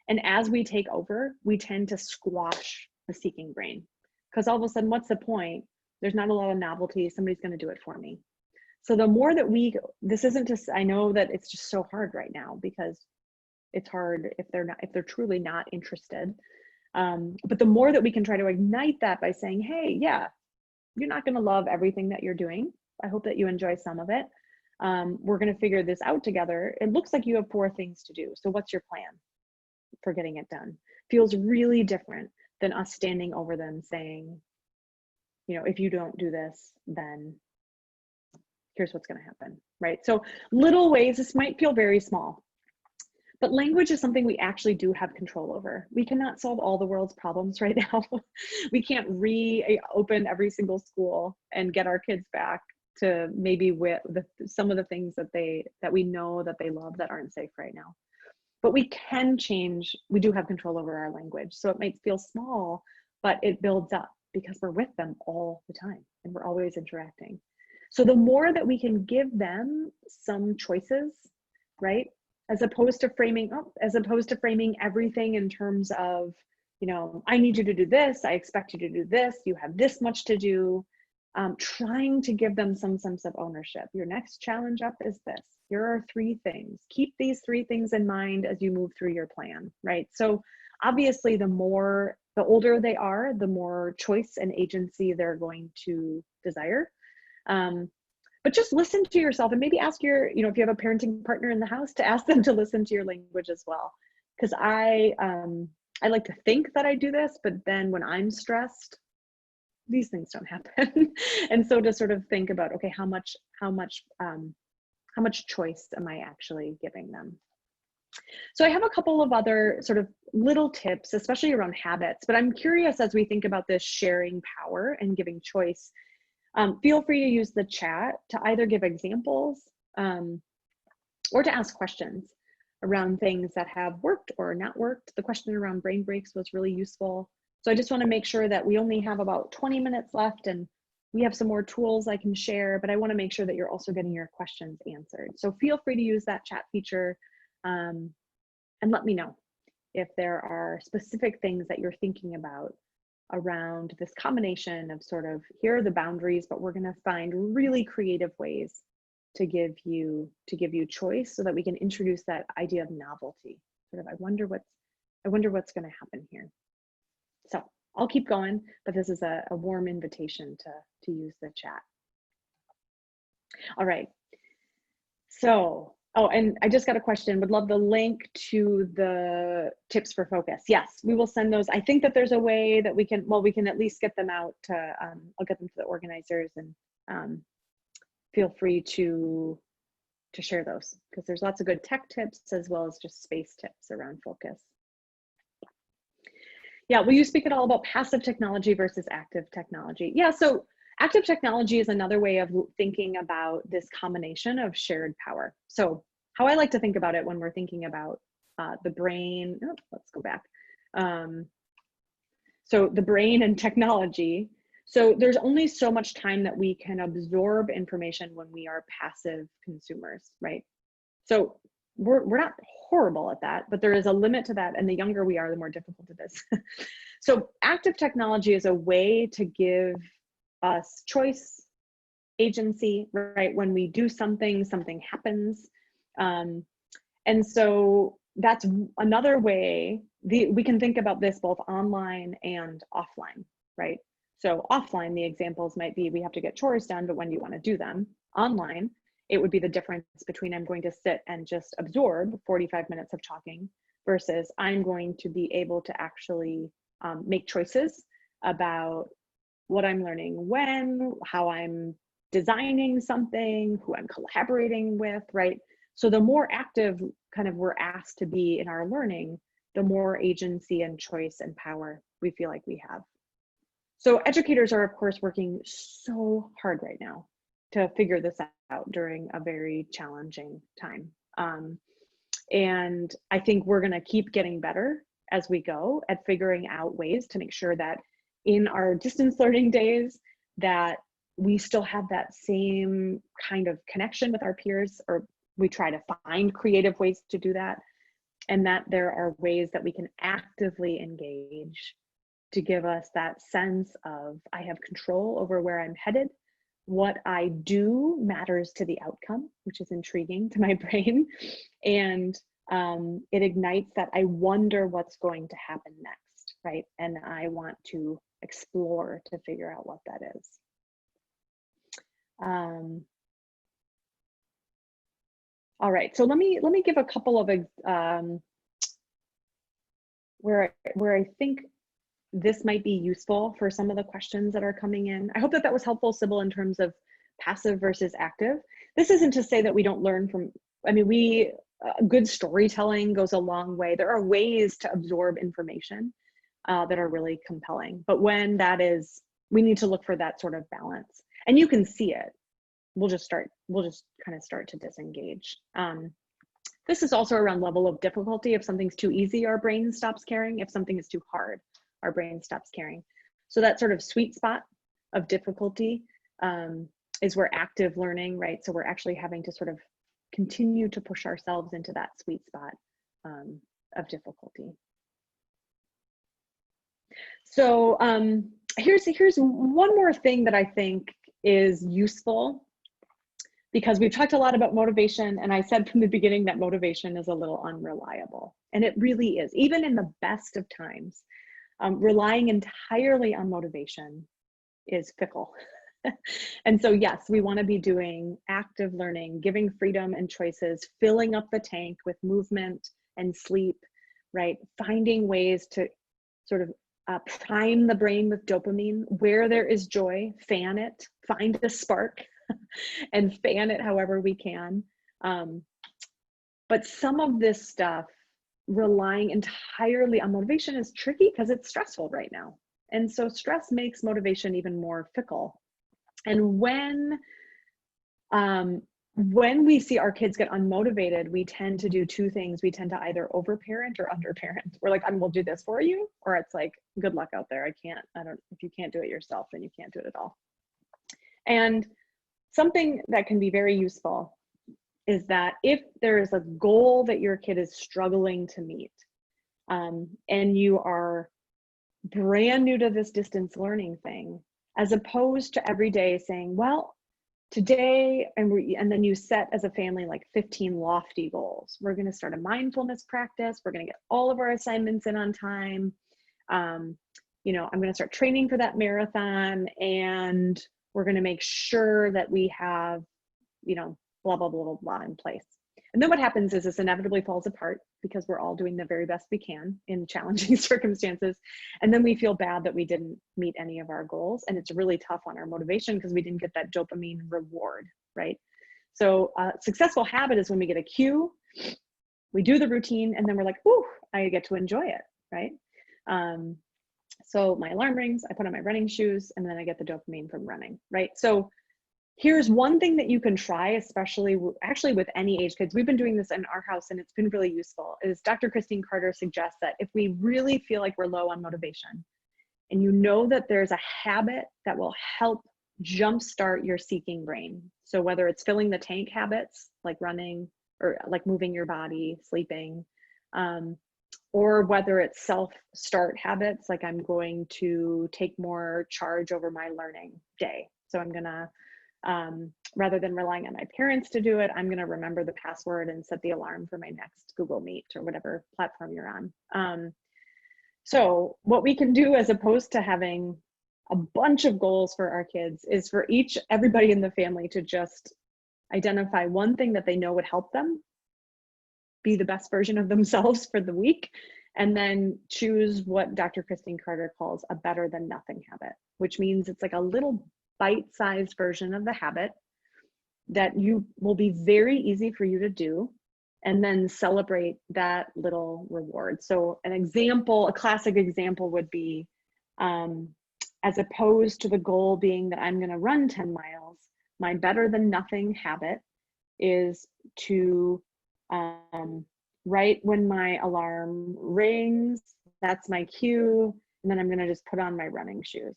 And as we take over, we tend to squash the seeking brain, because all of a sudden, what's the point? There's not a lot of novelty. Somebody's going to do it for me. So the more that this isn't just, I know that it's just so hard right now, because it's hard if they're truly not interested. But the more that we can try to ignite that by saying, hey, yeah, you're not going to love everything that you're doing. I hope that you enjoy some of it. We're going to figure this out together. It looks like you have 4 things to do. So what's your plan for getting it done? Feels really different than us standing over them saying, if you don't do this, then here's what's going to happen, right? So little ways, this might feel very small, but language is something we actually do have control over. We cannot solve all the world's problems right now. We can't reopen every single school and get our kids back to maybe with some of the things that we know that they love that aren't safe right now. But we can change, we do have control over our language. So it might feel small, but it builds up because we're with them all the time and we're always interacting. So the more that we can give them some choices, right? As opposed to framing everything in terms of, I need you to do this, I expect you to do this, you have this much to do. Trying to give them some sense of ownership. Your next challenge up is this. Here are 3 things. Keep these 3 things in mind as you move through your plan, right? So obviously the older they are, the more choice and agency they're going to desire. but just listen to yourself, and maybe ask your, if you have a parenting partner in the house, to ask them to listen to your language as well. Because I like to think that I do this, but then when I'm stressed, these things don't happen. And so to sort of think about, okay, how much choice am I actually giving them? So I have a couple of other sort of little tips, especially around habits, but I'm curious, as we think about this sharing power and giving choice, feel free to use the chat to either give examples or to ask questions around things that have worked or not worked. The question around brain breaks was really useful. So I just want to make sure that we only have about 20 minutes left, and we have some more tools I can share, but I want to make sure that you're also getting your questions answered. So feel free to use that chat feature, and let me know if there are specific things that you're thinking about around this combination of sort of, here are the boundaries, but we're going to find really creative ways to give you choice, so that we can introduce that idea of novelty. Sort of, I wonder what's going to happen here. So I'll keep going, but this is a warm invitation to use the chat. All right. So, oh, and I just got a question. Would love the link to the tips for focus. Yes, we will send those. I think that there's a way that we can at least get them out to, I'll get them to the organizers, and feel free to share those, because there's lots of good tech tips as well as just space tips around focus. Yeah, will you speak at all about passive technology versus active technology? Yeah, so active technology is another way of thinking about this combination of shared power. So how I like to think about it when we're thinking about the brain, let's go back. So the brain and technology. So there's only so much time that we can absorb information when we are passive consumers, right? So we're not horrible at that, but there is a limit to that. And the younger we are, the more difficult it is. So active technology is a way to give us choice, agency, right? When we do something, something happens. And so that's another way we can think about this both online and offline, right? So offline, the examples might be, we have to get chores done, but when do you want to do them? Online, it would be the difference between, I'm going to sit and just absorb 45 minutes of talking versus I'm going to be able to actually make choices about what I'm learning when, how I'm designing something, who I'm collaborating with, right? So the more active kind of we're asked to be in our learning, the more agency and choice and power we feel like we have. So educators are, of course, working so hard right now to figure this out during a very challenging time. And I think we're going to keep getting better as we go at figuring out ways to make sure that in our distance learning days, that we still have that same kind of connection with our peers, or we try to find creative ways to do that, and that there are ways that we can actively engage to give us that sense of, I have control over where I'm headed. What I do matters to the outcome, which is intriguing to my brain. And it ignites that I wonder what's going to happen next, right? And I want to explore to figure out what that is. All right, so let me give a couple of where I think this might be useful for some of the questions that are coming in. I hope that was helpful, Sybil, in terms of passive versus active. This isn't to say that we don't learn from, I mean, good storytelling goes a long way. There are ways to absorb information that are really compelling, but when that is, we need to look for that sort of balance. And you can see it. We'll just kind of start to disengage. This is also around level of difficulty. If something's too easy, our brain stops caring. If something is too hard, our brain stops caring. So that sort of sweet spot of difficulty is where active learning, right? So we're actually having to sort of continue to push ourselves into that sweet spot of difficulty. So here's one more thing that I think is useful, because we've talked a lot about motivation, and I said from the beginning that motivation is a little unreliable, and it really is. Even in the best of times, relying entirely on motivation is fickle. And so, yes, we want to be doing active learning, giving freedom and choices, filling up the tank with movement and sleep, right? Finding ways to sort of prime the brain with dopamine. Where there is joy, fan it, find a spark and fan it however we can. But some of this stuff, relying entirely on motivation, is tricky because it's stressful right now. And so stress makes motivation even more fickle. And when we see our kids get unmotivated, we tend to do two things. We tend to either overparent or underparent. We're like, we'll do this for you. Or it's like, good luck out there. If you can't do it yourself, then you can't do it at all. And something that can be very useful is that if there is a goal that your kid is struggling to meet, and you are brand new to this distance learning thing, as opposed to every day saying, well, today, and then you set as a family like 15 lofty goals. We're going to start a mindfulness practice. We're going to get all of our assignments in on time. I'm going to start training for that marathon, and we're going to make sure that we have, blah, blah, blah, blah, blah in place. And then what happens is this inevitably falls apart because we're all doing the very best we can in challenging circumstances. And then we feel bad that we didn't meet any of our goals. And it's really tough on our motivation because we didn't get that dopamine reward, right? So a successful habit is when we get a cue, we do the routine, and then we're like, ooh, I get to enjoy it, right? So my alarm rings, I put on my running shoes, and then I get the dopamine from running, right? So here's one thing that you can try, especially actually with any age kids. We've been doing this in our house and it's been really useful, is Dr. Christine Carter suggests that if we really feel like we're low on motivation, and you know that there's a habit that will help jumpstart your seeking brain. So whether it's filling the tank habits, like running or like moving your body, sleeping, or whether it's self-start habits, like I'm going to take more charge over my learning day. So I'm gonna, rather than relying on my parents to do it, I'm going to remember the password and set the alarm for my next Google Meet or whatever platform you're on. So what we can do, as opposed to having a bunch of goals for our kids, is for everybody in the family to just identify one thing that they know would help them be the best version of themselves for the week, and then choose what Dr. Christine Carter calls a better than nothing habit, which means it's like a little bite-sized version of the habit that will be very easy for you to do, and then celebrate that little reward. So a classic example would be, as opposed to the goal being that I'm going to run 10 miles, my better than nothing habit is to, right when my alarm rings, that's my cue, and then I'm going to just put on my running shoes.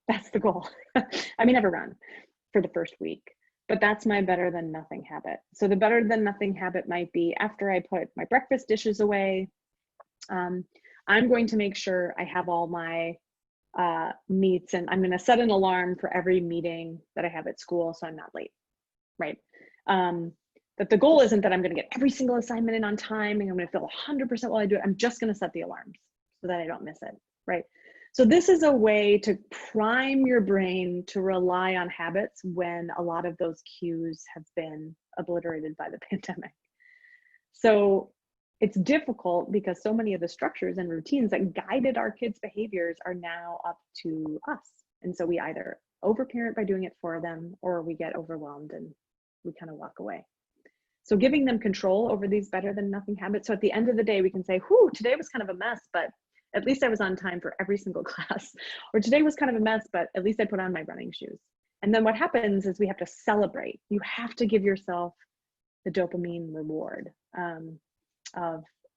That's the goal. I may never run for the first week, but that's my better than nothing habit. So the better than nothing habit might be, after I put my breakfast dishes away, I'm going to make sure I have all my meets, and I'm going to set an alarm for every meeting that I have at school so I'm not late, right? But the goal isn't that I'm going to get every single assignment in on time and I'm going to feel 100% while I do it. I'm just going to set the alarms so that I don't miss it, right? So this is a way to prime your brain to rely on habits when a lot of those cues have been obliterated by the pandemic. So it's difficult because so many of the structures and routines that guided our kids' behaviors are now up to us. And so we either overparent by doing it for them, or we get overwhelmed and we kind of walk away. So giving them control over these better than nothing habits. So at the end of the day, we can say, whew, today was kind of a mess, but at least I was on time for every single class. Or today was kind of a mess, but at least I put on my running shoes. And then what happens is we have to celebrate. You have to give yourself the dopamine reward.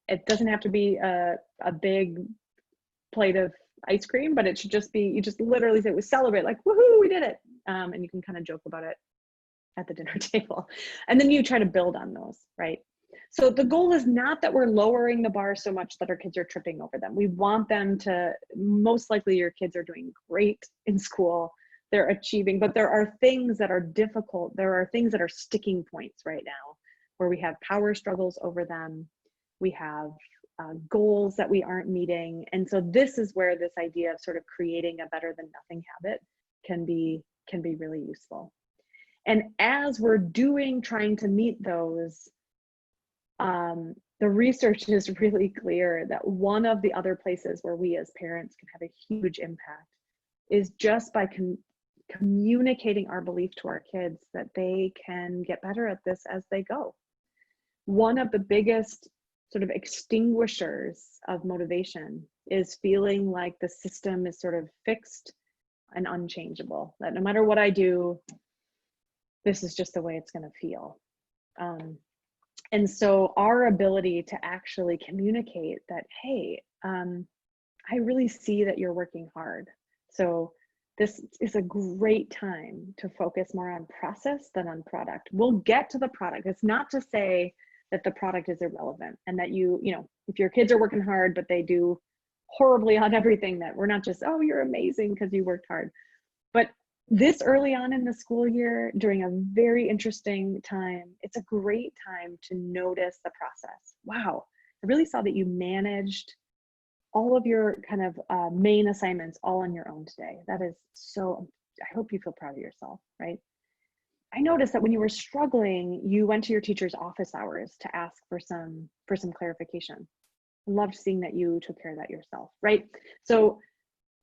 It doesn't have to be a big plate of ice cream, but it should just be, you just literally say, we celebrate, like, woohoo, we did it. And you can kind of joke about it at the dinner table. And then you try to build on those, right? So the goal is not that we're lowering the bar so much that our kids are tripping over them. We want them to, most likely your kids are doing great in school, they're achieving, but there are things that are difficult. There are things that are sticking points right now where we have power struggles over them. We have goals that we aren't meeting. And so this is where this idea of sort of creating a better than nothing habit can be can be really useful. And as we're trying to meet those, the research is really clear that one of the other places where we as parents can have a huge impact is just by communicating our belief to our kids that they can get better at this as they go. One of the biggest sort of extinguishers of motivation is feeling like the system is sort of fixed and unchangeable, that no matter what I do, this is just the way it's going to feel. And so our ability to actually communicate that, hey, I really see that you're working hard. So this is a great time to focus more on process than on product. We'll get to the product. It's not to say that the product is irrelevant and that you know, if your kids are working hard, but they do horribly on everything, that we're not just, oh, you're amazing because you worked hard. But this early on in the school year, during a very interesting time, it's a great time to notice the process. Wow, I really saw that you managed all of your kind of main assignments all on your own today. That is so, I hope you feel proud of yourself, right? I noticed that when you were struggling, you went to your teacher's office hours to ask for some clarification. I loved seeing that you took care of that yourself, right? So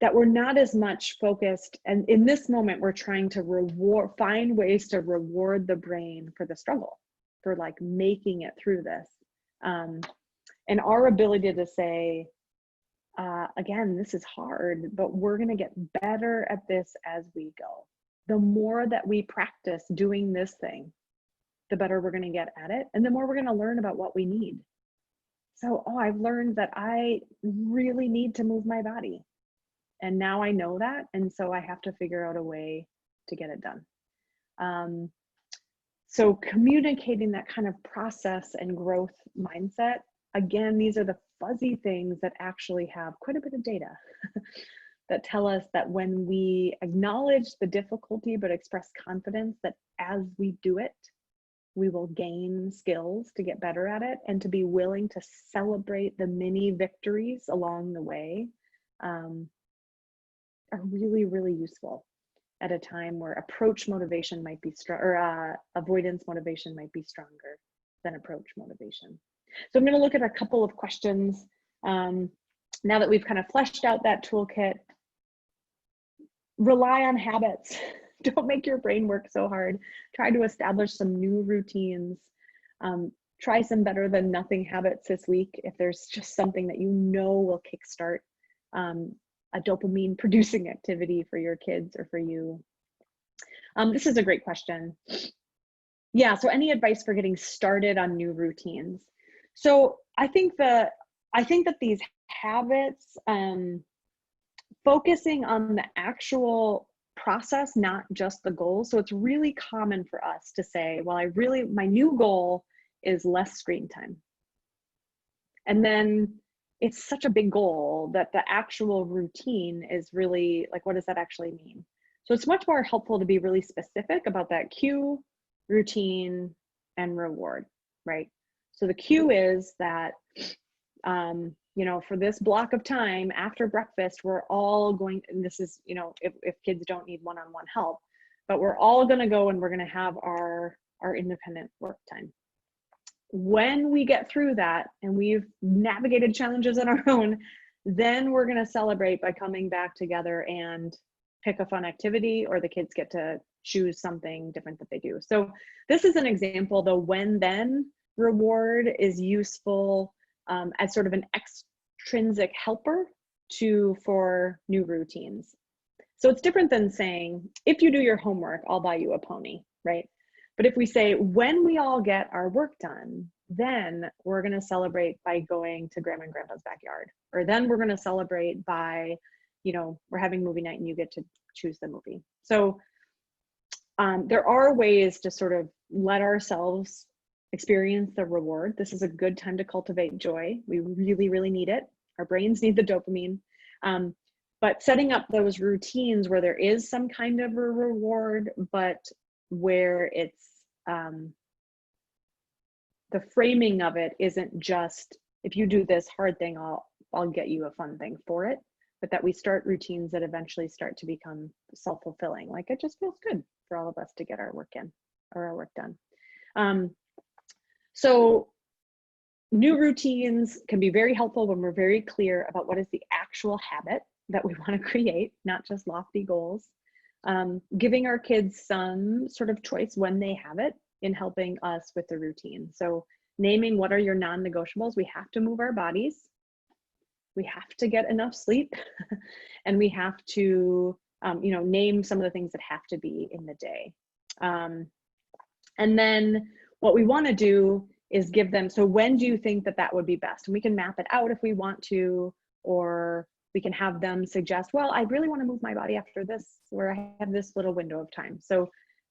that we're not as much focused, and in this moment, we're trying to find ways to reward the brain for the struggle, for like making it through this. And our ability to say, again, this is hard, but we're gonna get better at this as we go. The more that we practice doing this thing, the better we're gonna get at it, and the more we're gonna learn about what we need. So, oh, I've learned that I really need to move my body. And now I know that, and so I have to figure out a way to get it done. So communicating that kind of process and growth mindset, again, these are the fuzzy things that actually have quite a bit of data that tell us that when we acknowledge the difficulty but express confidence that as we do it, we will gain skills to get better at it, and to be willing to celebrate the mini victories along the way, are really, really useful at a time where approach motivation might be strong, or avoidance motivation might be stronger than approach motivation. So I'm going to look at a couple of questions now that we've kind of fleshed out that toolkit. Rely on habits. Don't make your brain work so hard. Try to establish some new routines. Try some better than nothing habits this week if there's just something that you know will kickstart a dopamine producing activity for your kids or for you. This is a great question. Yeah, so any advice for getting started on new routines? So I think that these habits, focusing on the actual process, not just the goal. So it's really common for us to say, well, my new goal is less screen time. And then it's such a big goal that the actual routine is really like, what does that actually mean? So it's much more helpful to be really specific about that cue, routine, and reward, right? So the cue is that, you know, for this block of time after breakfast, we're all going, and this is, you know, if kids don't need one-on-one help, but we're all gonna go and we're gonna have our independent work time. When we get through that and we've navigated challenges on our own, then we're gonna celebrate by coming back together and pick a fun activity, or the kids get to choose something different that they do. So this is an example. The when then reward is useful as sort of an extrinsic helper for new routines. So it's different than saying, if you do your homework, I'll buy you a pony, right? But if we say, when we all get our work done, then we're going to celebrate by going to grandma and grandpa's backyard, or then we're going to celebrate by, you know, we're having movie night and you get to choose the movie. So there are ways to sort of let ourselves experience the reward. This is a good time to cultivate joy. We really, really need it. Our brains need the dopamine. But setting up those routines where there is some kind of a reward, but where it's the framing of it isn't just, if you do this hard thing, I'll get you a fun thing for it. but that we start routines that eventually start to become self-fulfilling. Like it just feels good for all of us to get our work in or our work done. So new routines can be very helpful when we're very clear about what is the actual habit that we want to create, not just lofty goals. Giving our kids some sort of choice when they have it in helping us with the routine. So naming what are your non-negotiables. We have to move our bodies. We have to get enough sleep. And we have to, name some of the things that have to be in the day. And then what we want to do is give them, so when do you think that that would be best? And we can map it out if we want to, or we can have them suggest, well, I really want to move my body after this, where I have this little window of time. So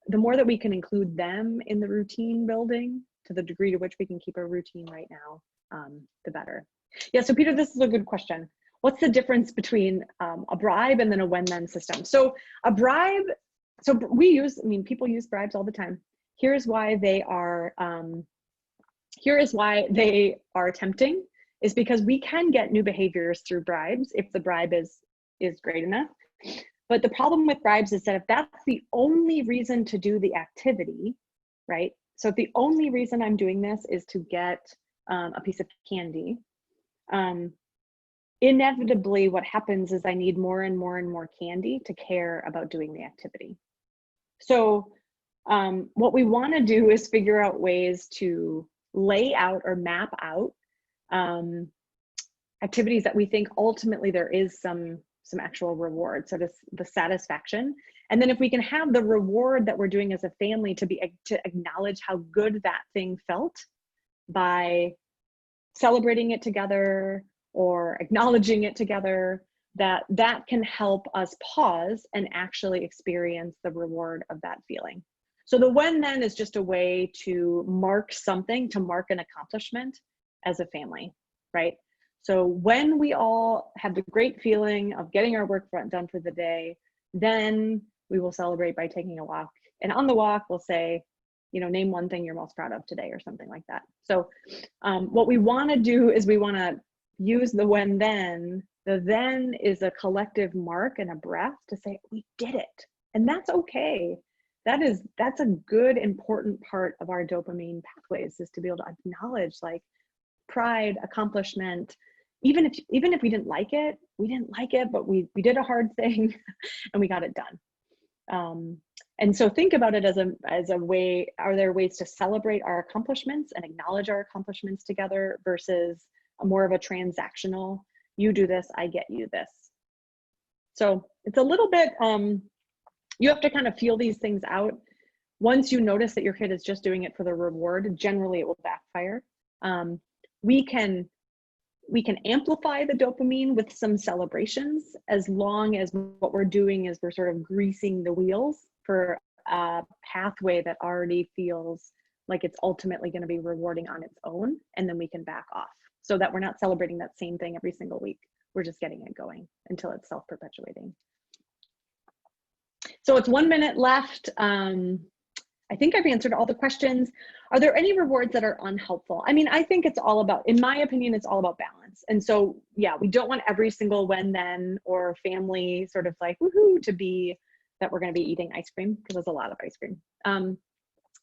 the more that we can include them in the routine building, to the degree to which we can keep a routine right now, the better. Yeah, so Peter, this is a good question. What's the difference between a bribe and then a when-then system? So a bribe, so people use bribes all the time. Here's why they are, tempting, is because we can get new behaviors through bribes if the bribe is great enough. But the problem with bribes is that if that's the only reason to do the activity, right? So if the only reason I'm doing this is to get a piece of candy, inevitably what happens is I need more and more and more candy to care about doing the activity. So what we want to do is figure out ways to lay out or map out activities that we think ultimately there is some actual reward, so the satisfaction. And then if we can have the reward that we're doing as a family to acknowledge how good that thing felt by celebrating it together or acknowledging it together, that can help us pause and actually experience the reward of that feeling. So the when then is just a way to mark something, to mark an accomplishment as a family, right? So when we all have the great feeling of getting our work done for the day, then we will celebrate by taking a walk. And on the walk, we'll say, name one thing you're most proud of today or something like that. So what we want to do is we want to use the when then. The then is a collective mark and a breath to say, we did it. And that's okay. That's a good, important part of our dopamine pathways, is to be able to acknowledge like pride, accomplishment. Even if we didn't like it, but we did a hard thing and we got it done. And so think about it as a way, are there ways to celebrate our accomplishments and acknowledge our accomplishments together versus more of a transactional, you do this, I get you this. So it's a little bit, you have to kind of feel these things out. Once you notice that your kid is just doing it for the reward, generally it will backfire. We can amplify the dopamine with some celebrations, as long as what we're doing is we're sort of greasing the wheels for a pathway that already feels like it's ultimately going to be rewarding on its own, and then we can back off so that we're not celebrating that same thing every single week. We're just getting it going until it's self-perpetuating. So it's 1 minute left. I think I've answered all the questions. Are there any rewards that are unhelpful? I mean, I think it's all about, in my opinion, it's all about balance. And so, yeah, we don't want every single when then or family sort of like, woohoo, to be that we're going to be eating ice cream, because there's a lot of ice cream.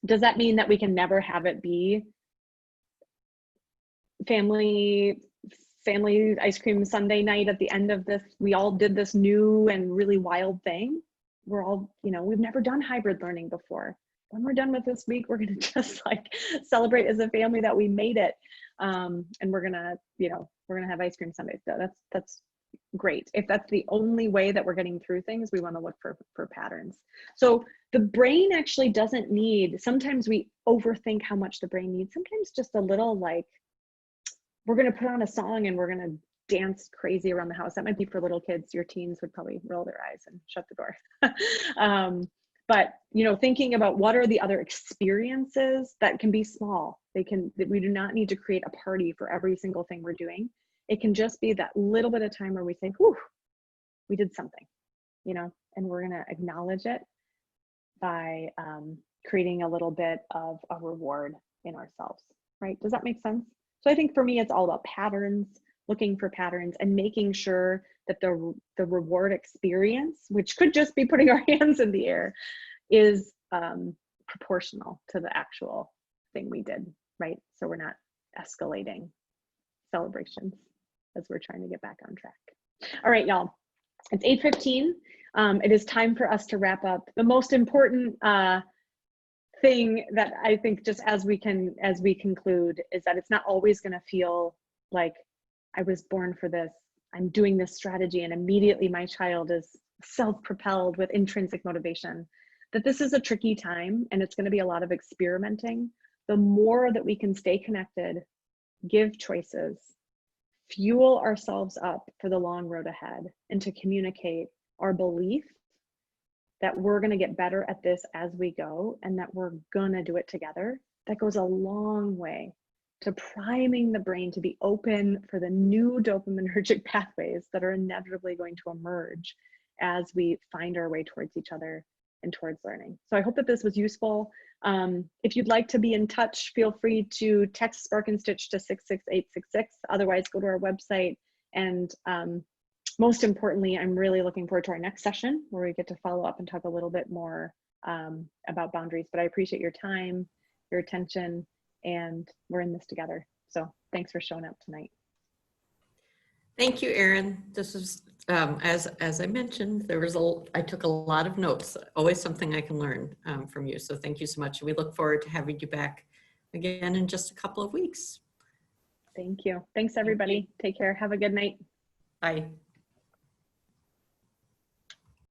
Does that mean that we can never have it be family ice cream Sunday night at the end of this? We all did this new and really wild thing. We're all, we've never done hybrid learning before. When we're done with this week, we're going to just like celebrate as a family that we made it. And we're going to have ice cream Sunday. So that's great. If that's the only way that we're getting through things, we want to look for patterns. So the brain actually doesn't need, sometimes we overthink how much the brain needs. Sometimes just a little, like, we're going to put on a song and we're going to dance crazy around the house. That might be for little kids. Your teens would probably roll their eyes and shut the door. But thinking about what are the other experiences that can be small. We do not need to create a party for every single thing we're doing. It can just be that little bit of time where we say, whew, we did something, and we're going to acknowledge it by creating a little bit of a reward in ourselves, right? Does that make sense? So I think for me, it's all about patterns, looking for patterns and making sure that the reward experience, which could just be putting our hands in the air, is proportional to the actual thing we did, right? So we're not escalating celebrations as we're trying to get back on track. All right, y'all, it's 8:15. It is time for us to wrap up. The most important thing that I think, just as we conclude, is that it's not always going to feel like I was born for this, I'm doing this strategy, and immediately my child is self-propelled with intrinsic motivation. That this is a tricky time, and it's going to be a lot of experimenting. The more that we can stay connected, give choices, fuel ourselves up for the long road ahead, and to communicate our belief that we're going to get better at this as we go, and that we're going to do it together, that goes a long way to priming the brain to be open for the new dopaminergic pathways that are inevitably going to emerge as we find our way towards each other and towards learning. So I hope that this was useful. If you'd like to be in touch, feel free to text Spark and Stitch to 66866. Otherwise, go to our website. And most importantly, I'm really looking forward to our next session where we get to follow up and talk a little bit more about boundaries. But I appreciate your time, your attention, and we're in this together. So thanks for showing up tonight. Thank you, Erin. This is, as I mentioned, I took a lot of notes, always something I can learn from you. So thank you so much. We look forward to having you back again in just a couple of weeks. Thank you. Thanks, everybody. Take care. Have a good night. Bye.